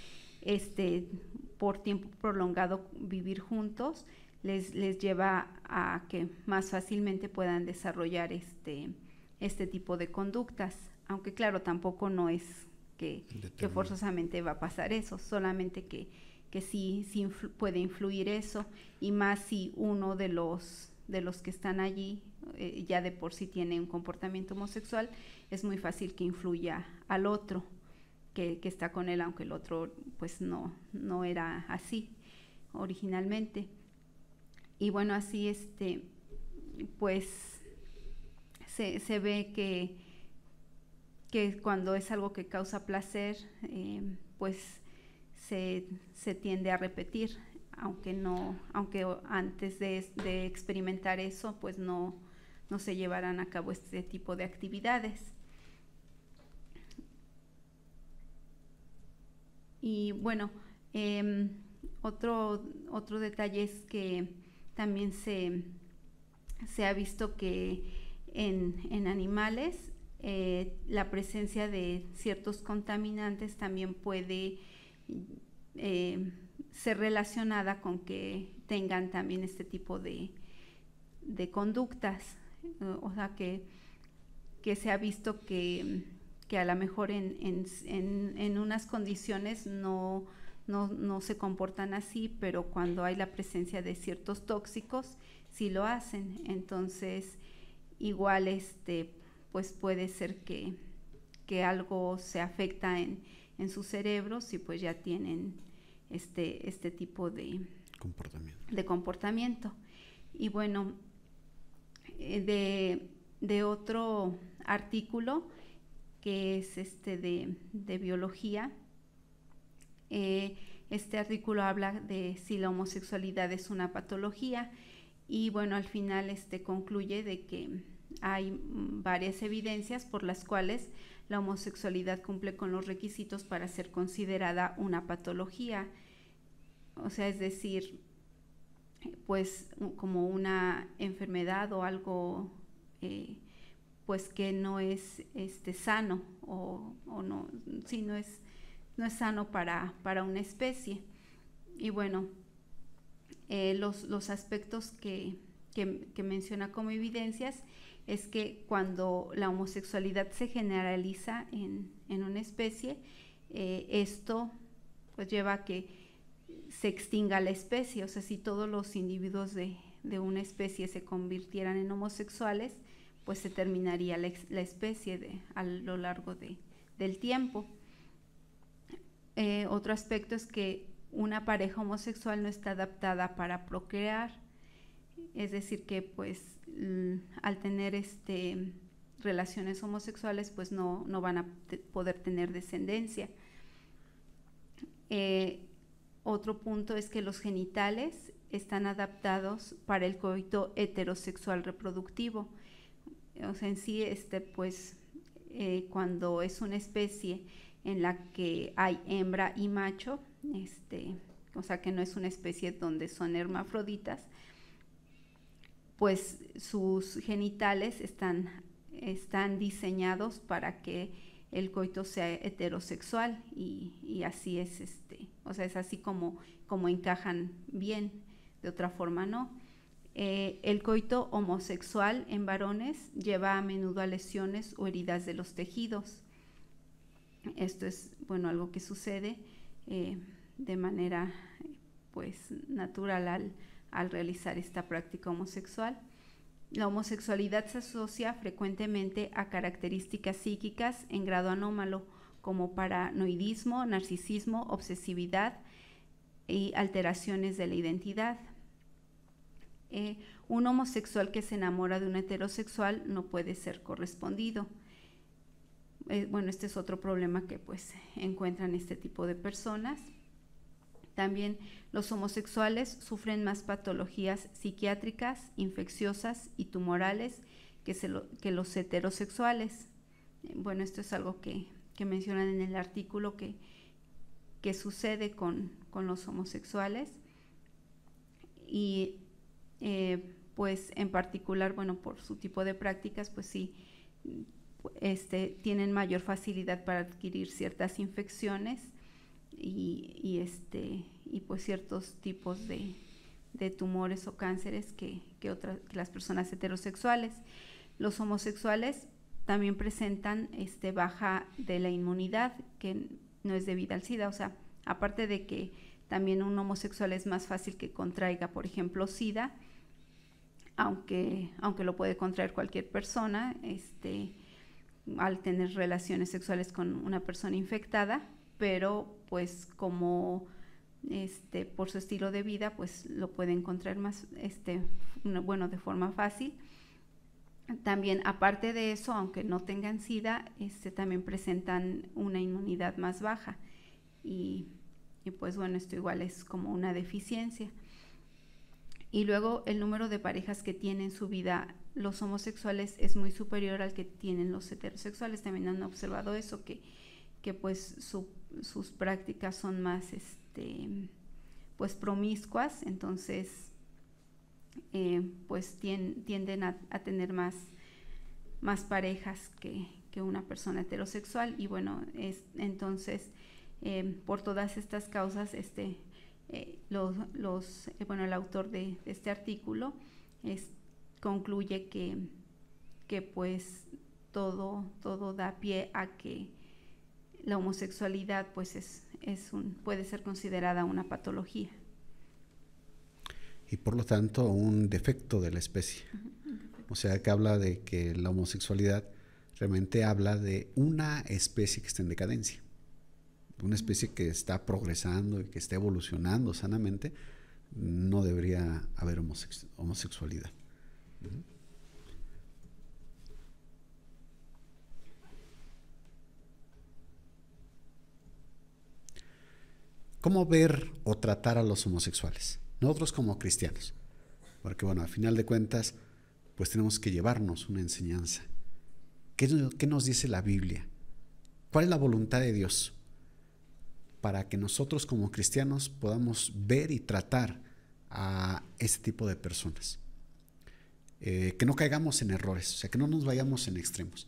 por tiempo prolongado vivir juntos les lleva a que más fácilmente puedan desarrollar este tipo de conductas, aunque claro, tampoco no es que forzosamente va a pasar eso, solamente que sí puede influir eso, y más si uno de los que están allí ya de por sí tiene un comportamiento homosexual, es muy fácil que influya al otro que está con él, aunque el otro pues no era así originalmente. Y bueno, así pues se ve que cuando es algo que causa placer, pues se tiende a repetir, aunque antes de experimentar eso, pues no se llevarán a cabo este tipo de actividades. Y bueno, otro detalle es que también se ha visto que en animales la presencia de ciertos contaminantes también puede ser relacionada con que tengan también este tipo de conductas. O sea, que se ha visto que a lo mejor en unas condiciones no se comportan así, pero cuando hay la presencia de ciertos tóxicos sí lo hacen. Entonces igual pues puede ser que algo se afecta en sus cerebros y pues ya tienen este tipo de comportamiento. Y bueno, de otro artículo que es de biología, este artículo habla de si la homosexualidad es una patología, y bueno, al final concluye de que hay varias evidencias por las cuales la homosexualidad cumple con los requisitos para ser considerada una patología. O sea, es decir, pues como una enfermedad o algo pues que no es sano o no, sí, no es sano para una especie. Y bueno, los aspectos que menciona como evidencias es que cuando la homosexualidad se generaliza en una especie, esto pues lleva a que se extinga la especie. O sea, si todos los individuos de una especie se convirtieran en homosexuales, pues se terminaría la especie a lo largo del tiempo. Otro aspecto es que una pareja homosexual no está adaptada para procrear, es decir que pues al tener relaciones homosexuales pues no van a poder tener descendencia. Otro punto es que los genitales están adaptados para el coito heterosexual reproductivo. O sea, en sí, pues cuando es una especie en la que hay hembra y macho, o sea, que no es una especie donde son hermafroditas, pues sus genitales están diseñados para que el coito sea heterosexual, y así es, o sea, es así como encajan bien, de otra forma no. El coito homosexual en varones lleva a menudo a lesiones o heridas de los tejidos. Esto es, bueno, algo que sucede de manera pues natural al realizar esta práctica homosexual. La homosexualidad se asocia frecuentemente a características psíquicas en grado anómalo, como paranoidismo, narcisismo, obsesividad y alteraciones de la identidad. Un homosexual que se enamora de un heterosexual no puede ser correspondido. Bueno, este es otro problema que pues encuentran este tipo de personas. También los homosexuales sufren más patologías psiquiátricas, infecciosas y tumorales que los heterosexuales. Bueno, esto es algo que mencionan en el artículo que sucede con los homosexuales. Y pues en particular, bueno, por su tipo de prácticas, pues sí, tienen mayor facilidad para adquirir ciertas infecciones y pues ciertos tipos de tumores o cánceres que las personas heterosexuales. Los homosexuales también presentan baja de la inmunidad, que no es debida al SIDA. O sea, aparte de que también un homosexual es más fácil que contraiga, por ejemplo, SIDA, aunque lo puede contraer cualquier persona al tener relaciones sexuales con una persona infectada, pero pues como por su estilo de vida pues lo pueden contraer más de forma fácil. También, aparte de eso, aunque no tengan SIDA, también presentan una inmunidad más baja, y pues bueno, esto igual es como una deficiencia. Y luego el número de parejas que tienen su vida los homosexuales es muy superior al que tienen los heterosexuales. También han observado eso, que pues sus prácticas son más pues promiscuas, entonces pues tienden a tener más parejas que una persona heterosexual. Y bueno, entonces por todas estas causas bueno, el autor de este artículo concluye que pues todo da pie a que la homosexualidad pues puede ser considerada una patología. Y por lo tanto un defecto de la especie. O sea, que habla de que la homosexualidad realmente habla de una especie que está en decadencia, una especie que está progresando y que está evolucionando sanamente. No debería haber homosexualidad. ¿Cómo ver o tratar a los homosexuales? Nosotros como cristianos, porque bueno, al final de cuentas, pues tenemos que llevarnos una enseñanza. ¿Qué nos dice la Biblia? ¿Cuál es la voluntad de Dios para que nosotros como cristianos podamos ver y tratar a este tipo de personas? Que no caigamos en errores, o sea, que no nos vayamos en extremos,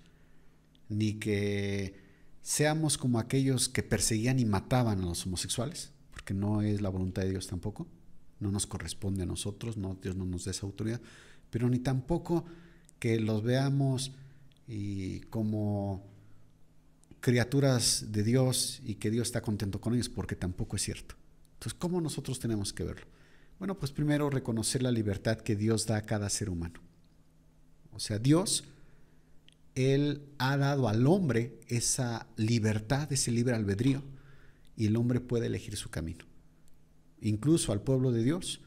ni que seamos como aquellos que perseguían y mataban a los homosexuales, porque no es la voluntad de Dios tampoco, no nos corresponde a nosotros, Dios no nos da esa autoridad, pero ni tampoco que los veamos y como criaturas de Dios y que Dios está contento con ellos, porque tampoco es cierto. Entonces, ¿cómo nosotros tenemos que verlo? Bueno, pues primero reconocer la libertad que Dios da a cada ser humano. O sea, Dios, Él ha dado al hombre esa libertad, ese libre albedrío, y el hombre puede elegir su camino. Incluso al pueblo de Dios,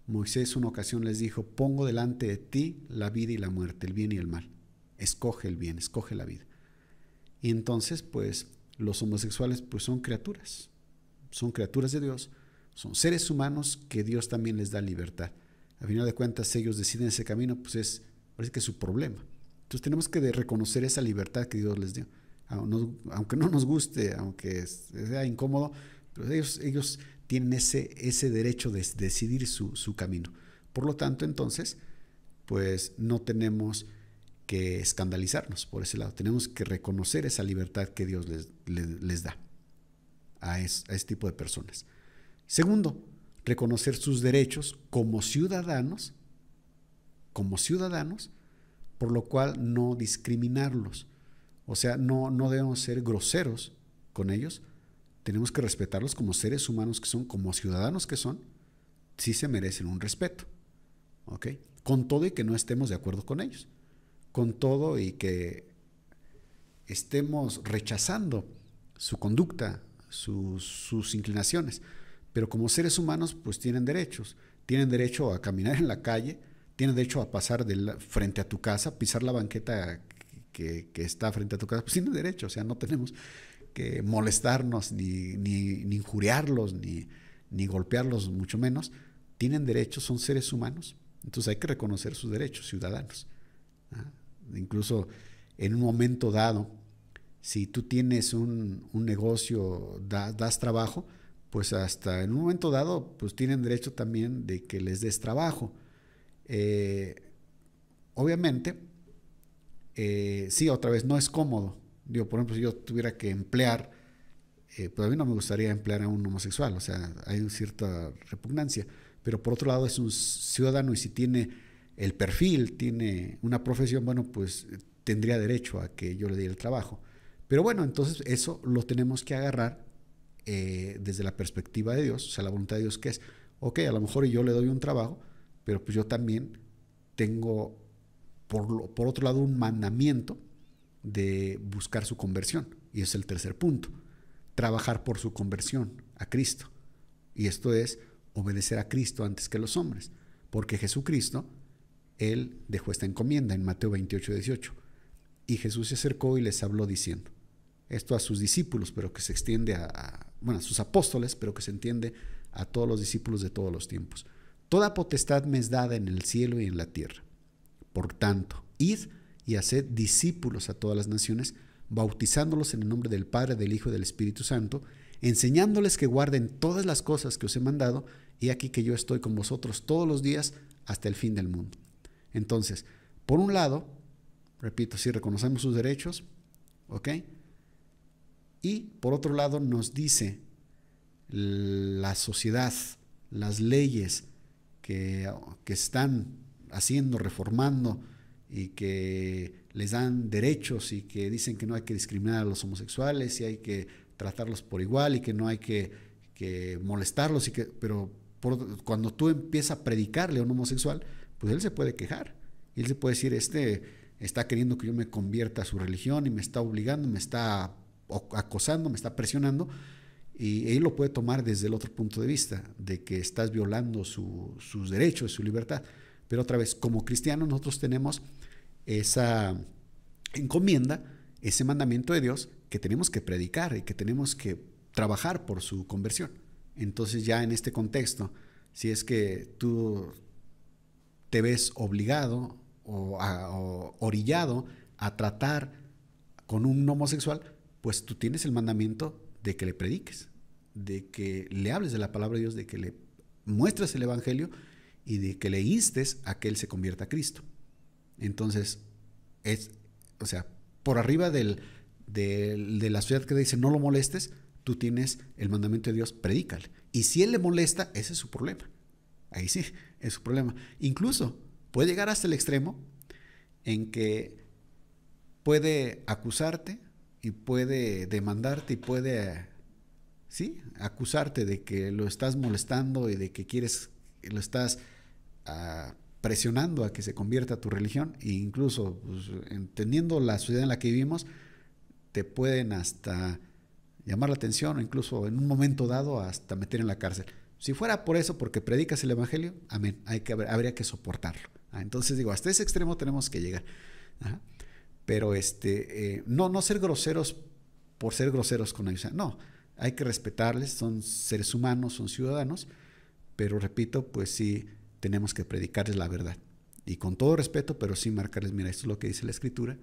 Moisés una ocasión les dijo: pongo delante de ti la vida y la muerte, el bien y el mal. Escoge el bien, escoge la vida. Y entonces, pues, los homosexuales pues son criaturas de Dios, son seres humanos que Dios también les da libertad. A final de cuentas, ellos deciden ese camino, pues parece que es su problema. Entonces tenemos que reconocer esa libertad que Dios les dio. Aunque no nos guste, aunque sea incómodo, pero ellos tienen ese derecho de decidir su camino. Por lo tanto, entonces, pues no tenemos que escandalizarnos por ese lado. Tenemos que reconocer esa libertad que Dios les da a ese tipo de personas. Segundo, reconocer sus derechos como ciudadanos, por lo cual no discriminarlos. O sea, no debemos ser groseros con ellos. Tenemos que respetarlos como seres humanos que son, como ciudadanos que son. Sí se merecen un respeto, ¿ok? Con todo y que no estemos de acuerdo con ellos, con todo y que estemos rechazando su conducta, sus inclinaciones, pero como seres humanos pues tienen derechos. Tienen derecho a caminar en la calle, tienen derecho a pasar frente a tu casa, pisar la banqueta que está frente a tu casa, pues tienen derecho. O sea, no tenemos que molestarnos, ni injuriarlos, ni golpearlos, mucho menos. Tienen derechos, son seres humanos. Entonces hay que reconocer sus derechos ciudadanos. Incluso en un momento dado, si tú tienes un negocio, das trabajo, pues hasta en un momento dado, pues tienen derecho también de que les des trabajo. Obviamente, sí, otra vez, no es cómodo. Digo, por ejemplo, si yo tuviera que emplear, pues a mí no me gustaría emplear a un homosexual, o sea, hay una cierta repugnancia, pero por otro lado es un ciudadano y si tiene el perfil, tiene una profesión, bueno, pues tendría derecho a que yo le diera el trabajo. Pero bueno, entonces eso lo tenemos que agarrar desde la perspectiva de Dios, o sea, la voluntad de Dios, que es, ok, a lo mejor yo le doy un trabajo, pero pues yo también tengo, por otro lado, un mandamiento de buscar su conversión. Y es el tercer punto, trabajar por su conversión a Cristo. Y esto es obedecer a Cristo antes que los hombres, porque Jesucristo, Él dejó esta encomienda en Mateo 28:18. Y Jesús se acercó y les habló diciendo, esto a sus discípulos, pero que se extiende a sus apóstoles, pero que se entiende a todos los discípulos de todos los tiempos. Toda potestad me es dada en el cielo y en la tierra. Por tanto, id y haced discípulos a todas las naciones, bautizándolos en el nombre del Padre, del Hijo y del Espíritu Santo, enseñándoles que guarden todas las cosas que os he mandado, y aquí que yo estoy con vosotros todos los días hasta el fin del mundo. Entonces, por un lado, repito, sí reconocemos sus derechos, ¿ok? Y por otro lado nos dice la sociedad, las leyes que están haciendo, reformando y que les dan derechos y que dicen que no hay que discriminar a los homosexuales y hay que tratarlos por igual y que no hay que molestarlos, pero cuando tú empiezas a predicarle a un homosexual, pues él se puede quejar. Y él se puede decir, está queriendo que yo me convierta a su religión y me está obligando, me está acosando, me está presionando, y él lo puede tomar desde el otro punto de vista, de que estás violando sus derechos, su libertad. Pero otra vez, como cristianos nosotros tenemos esa encomienda, ese mandamiento de Dios que tenemos que predicar y que tenemos que trabajar por su conversión. Entonces ya en este contexto, si es que tú te ves obligado o orillado a tratar con un homosexual, pues tú tienes el mandamiento de que le prediques, de que le hables de la palabra de Dios, de que le muestres el evangelio y de que le instes a que él se convierta a Cristo. Entonces, por arriba de la sociedad que dice no lo molestes, tú tienes el mandamiento de Dios, predícale. Y si él le molesta, ese es su problema. Ahí sí, es su problema. Incluso puede llegar hasta el extremo en que puede acusarte y puede demandarte y puede, sí, acusarte de que lo estás molestando y de que lo estás presionando a que se convierta a tu religión, e incluso pues, entendiendo la sociedad en la que vivimos, te pueden hasta llamar la atención o incluso en un momento dado hasta meter en la cárcel. Si fuera por eso, porque predicas el evangelio, amén, habría que soportarlo. Entonces digo, hasta ese extremo tenemos que llegar. Ajá. Pero no ser groseros por ser groseros con ellos. No, hay que respetarles, son seres humanos, son ciudadanos, pero repito, pues sí tenemos que predicarles la verdad. Y con todo respeto, pero sí marcarles, mira, esto es lo que dice la Escritura,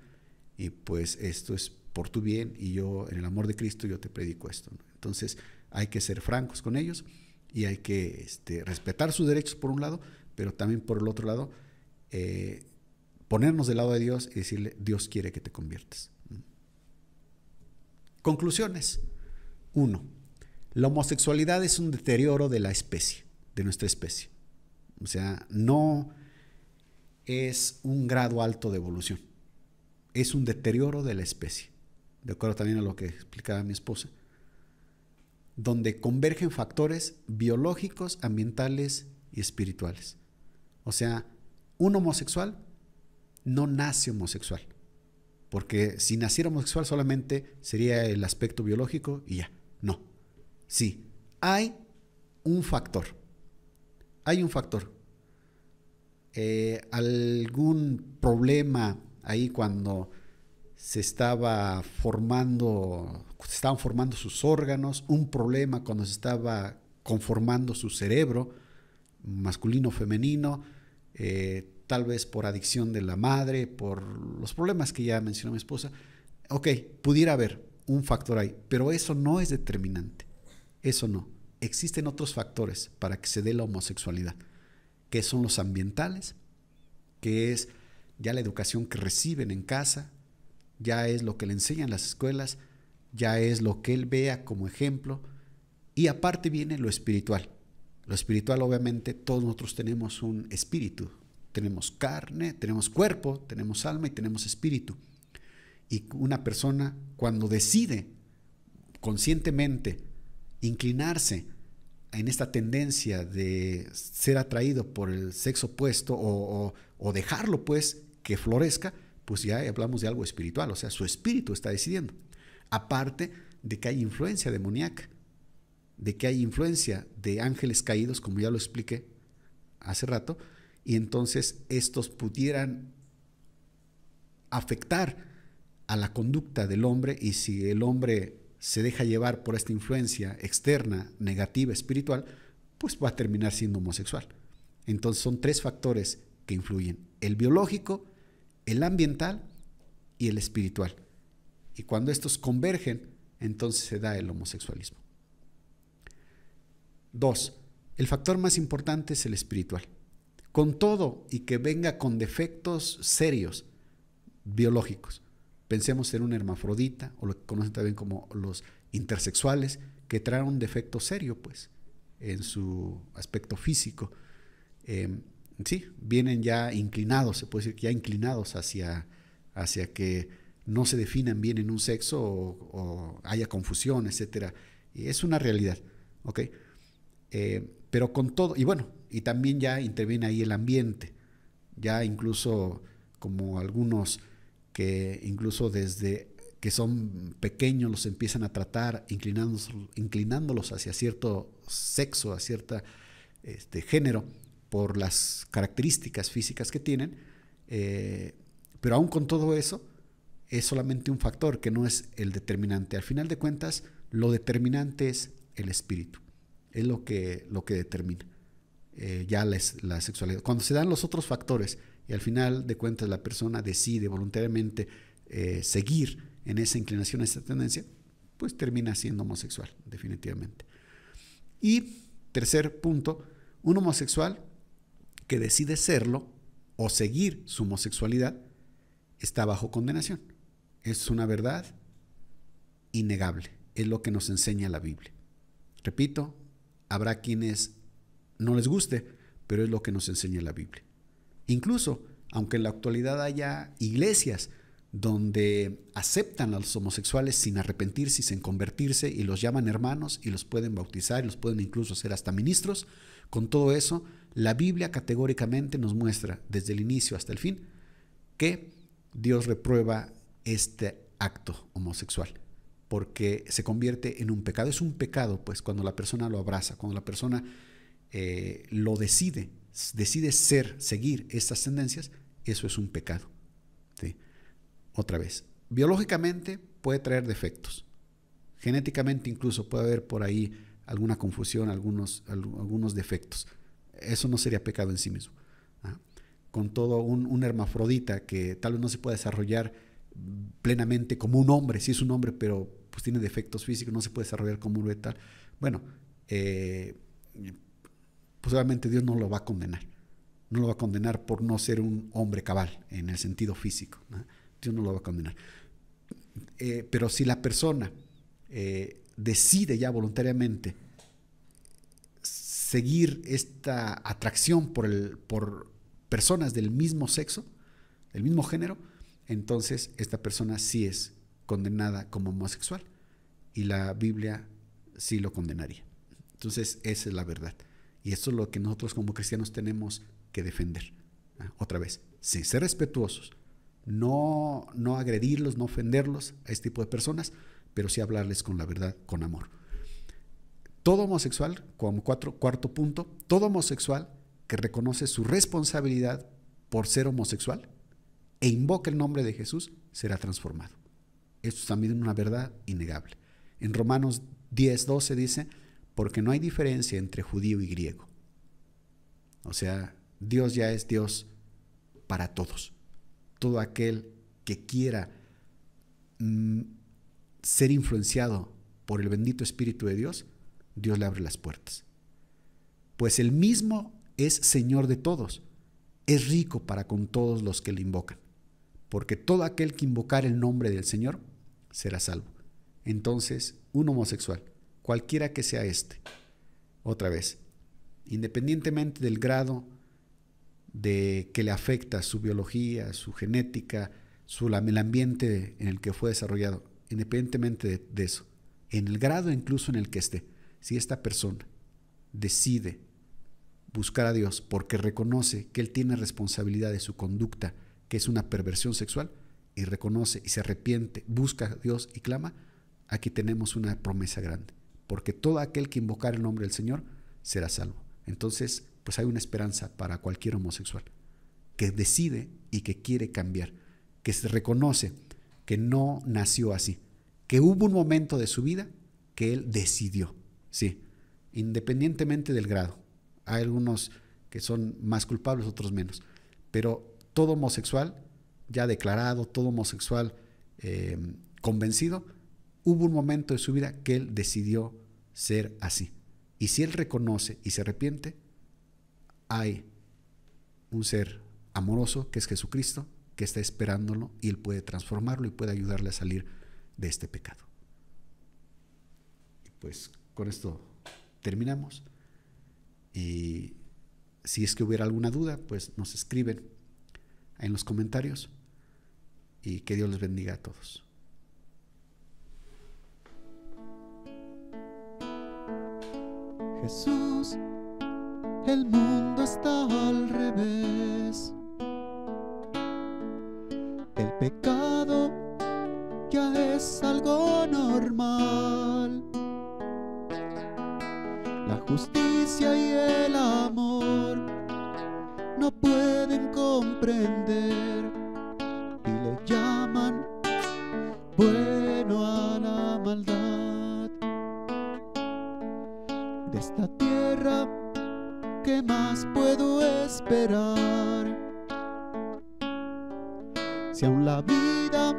y pues esto es por tu bien, y yo, en el amor de Cristo, yo te predico esto, ¿no? Entonces hay que ser francos con ellos, y hay que respetar sus derechos por un lado, pero también por el otro lado, ponernos del lado de Dios y decirle, Dios quiere que te conviertas. Conclusiones. 1. La homosexualidad es un deterioro de la especie, de nuestra especie. O sea, no es un grado alto de evolución, es un deterioro de la especie. De acuerdo también a lo que explicaba mi esposa, donde convergen factores biológicos, ambientales y espirituales. O sea, un homosexual no nace homosexual, porque si naciera homosexual solamente sería el aspecto biológico y ya. No, sí, hay un factor, algún problema ahí cuando se estaban formando sus órganos, un problema cuando se estaba conformando su cerebro, masculino o femenino, tal vez por adicción de la madre, por los problemas que ya mencionó mi esposa. Ok, pudiera haber un factor ahí, pero eso no es determinante. Eso no. Existen otros factores para que se dé la homosexualidad, que son los ambientales, que es ya la educación que reciben en casa, ya es lo que le enseñan las escuelas, ya es lo que él vea como ejemplo, y aparte viene lo espiritual. Lo espiritual, obviamente, todos nosotros tenemos un espíritu, tenemos carne, tenemos cuerpo, tenemos alma y tenemos espíritu. Y una persona cuando decide conscientemente inclinarse en esta tendencia de ser atraído por el sexo opuesto o dejarlo pues que florezca, pues ya hablamos de algo espiritual, o sea, su espíritu está decidiendo. Aparte de que hay influencia demoníaca, de que hay influencia de ángeles caídos, como ya lo expliqué hace rato, y entonces estos pudieran afectar a la conducta del hombre, y si el hombre se deja llevar por esta influencia externa, negativa, espiritual, pues va a terminar siendo homosexual. Entonces son 3 factores que influyen: el biológico, el ambiental y el espiritual. Y cuando estos convergen, entonces se da el homosexualismo. 2. El factor más importante es el espiritual. Con todo y que venga con defectos serios, biológicos. Pensemos en un hermafrodita, o lo que conocen también como los intersexuales, que traen un defecto serio, pues, en su aspecto físico. Sí, vienen ya inclinados, se puede decir que ya inclinados hacia que no se definan bien en un sexo o haya confusión, etcétera. Y es una realidad, ¿ok? Pero con todo, y bueno, y también ya interviene ahí el ambiente, ya incluso como algunos que incluso desde que son pequeños los empiezan a tratar inclinándolos hacia cierto sexo, a cierto género, por las características físicas que tienen, pero aún con todo eso, es solamente un factor que no es el determinante. Al final de cuentas, lo determinante es el espíritu, es lo que determina ya la sexualidad. Cuando se dan los otros factores y al final de cuentas la persona decide voluntariamente seguir en esa inclinación, esa tendencia, pues termina siendo homosexual, definitivamente. Y tercer punto, un homosexual que decide serlo o seguir su homosexualidad está bajo condenación. Es una verdad innegable, es lo que nos enseña la Biblia. Repito, habrá quienes no les guste, pero es lo que nos enseña la Biblia. Incluso, aunque en la actualidad haya iglesias donde aceptan a los homosexuales sin arrepentirse y sin convertirse y los llaman hermanos y los pueden bautizar y los pueden incluso hacer hasta ministros, con todo eso, la Biblia categóricamente nos muestra desde el inicio hasta el fin que Dios reprueba este acto homosexual porque se convierte en un pecado. Es un pecado, pues, cuando la persona lo abraza, cuando la persona lo decide seguir estas tendencias, eso es un pecado. ¿Sí? Otra vez, biológicamente puede traer defectos, genéticamente incluso puede haber por ahí alguna confusión, algunos defectos. Eso no sería pecado en sí mismo. Con todo un hermafrodita que tal vez no se pueda desarrollar plenamente como un hombre, sí es un hombre, pero pues tiene defectos físicos, no se puede desarrollar como un hombre tal. Bueno, pues obviamente Dios no lo va a condenar. No lo va a condenar por no ser un hombre cabal en el sentido físico, ¿no? Dios no lo va a condenar. Pero si la persona decide ya voluntariamente seguir esta atracción por personas del mismo sexo, del mismo género, entonces esta persona sí es condenada como homosexual y la Biblia sí lo condenaría. Entonces esa es la verdad. Y esto es lo que nosotros como cristianos tenemos que defender. Otra vez, sí, ser respetuosos, no agredirlos, no ofenderlos a este tipo de personas, pero sí hablarles con la verdad, con amor. Todo homosexual, como cuarto punto, todo homosexual que reconoce su responsabilidad por ser homosexual e invoca el nombre de Jesús será transformado. Esto es también una verdad innegable. En Romanos 10:12 dice, porque no hay diferencia entre judío y griego. O sea, Dios ya es Dios para todos. Todo aquel que quiera ser influenciado por el bendito Espíritu de Dios, Dios le abre las puertas. Pues el mismo es Señor de todos, es rico para con todos los que le invocan, porque todo aquel que invocar el nombre del Señor será salvo. Entonces, un homosexual, cualquiera que sea otra vez, independientemente del grado de que le afecta su biología, su genética, el ambiente en el que fue desarrollado, independientemente de eso, en el grado incluso en el que esté, si esta persona decide buscar a Dios porque reconoce que Él tiene responsabilidad de su conducta, que es una perversión sexual, y reconoce y se arrepiente, busca a Dios y clama, aquí tenemos una promesa grande, porque todo aquel que invocar el nombre del Señor será salvo. Entonces, pues hay una esperanza para cualquier homosexual que decide y que quiere cambiar, que se reconoce que no nació así, que hubo un momento de su vida que él decidió, sí, independientemente del grado. Hay algunos que son más culpables, otros menos, pero todo homosexual ya declarado, todo homosexual convencido, hubo un momento de su vida que él decidió ser así. Y si él reconoce y se arrepiente, hay un ser amoroso que es Jesucristo, que está esperándolo y él puede transformarlo y puede ayudarle a salir de este pecado. Y pues con esto terminamos. Y si es que hubiera alguna duda, pues nos escriben en los comentarios y que Dios les bendiga a todos. Jesús, el mundo está al revés. El pecado ya es algo normal. La justicia y el amor no pueden comprender y le llaman bueno a la maldad. De esta tierra, ¿qué más puedo esperar? Si aún la vida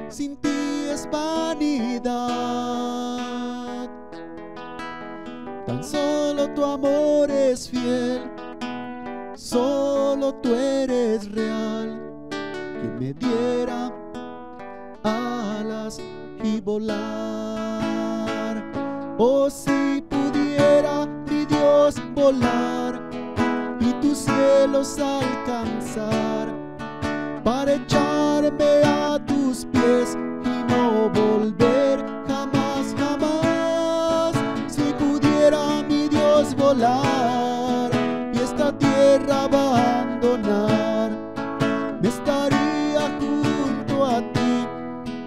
sin ti es vanidad, tan solo tu amor es fiel, solo tú eres real. Quien me diera alas y volar, oh si pudiera mi Dios volar y tus cielos alcanzar, para echarme a tus pies y no volver jamás, jamás. Si pudiera mi Dios volar y esta tierra abandonar, me estaría junto a ti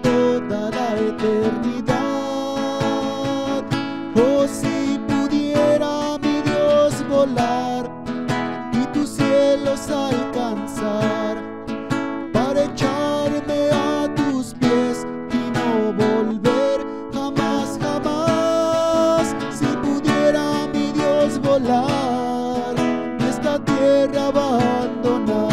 toda la eternidad. Oh, si pudiera mi Dios volar y tus cielos alcanzar, para echarme a tus pies y no volver jamás, jamás. Si pudiera mi Dios volar y esta tierra abandonar,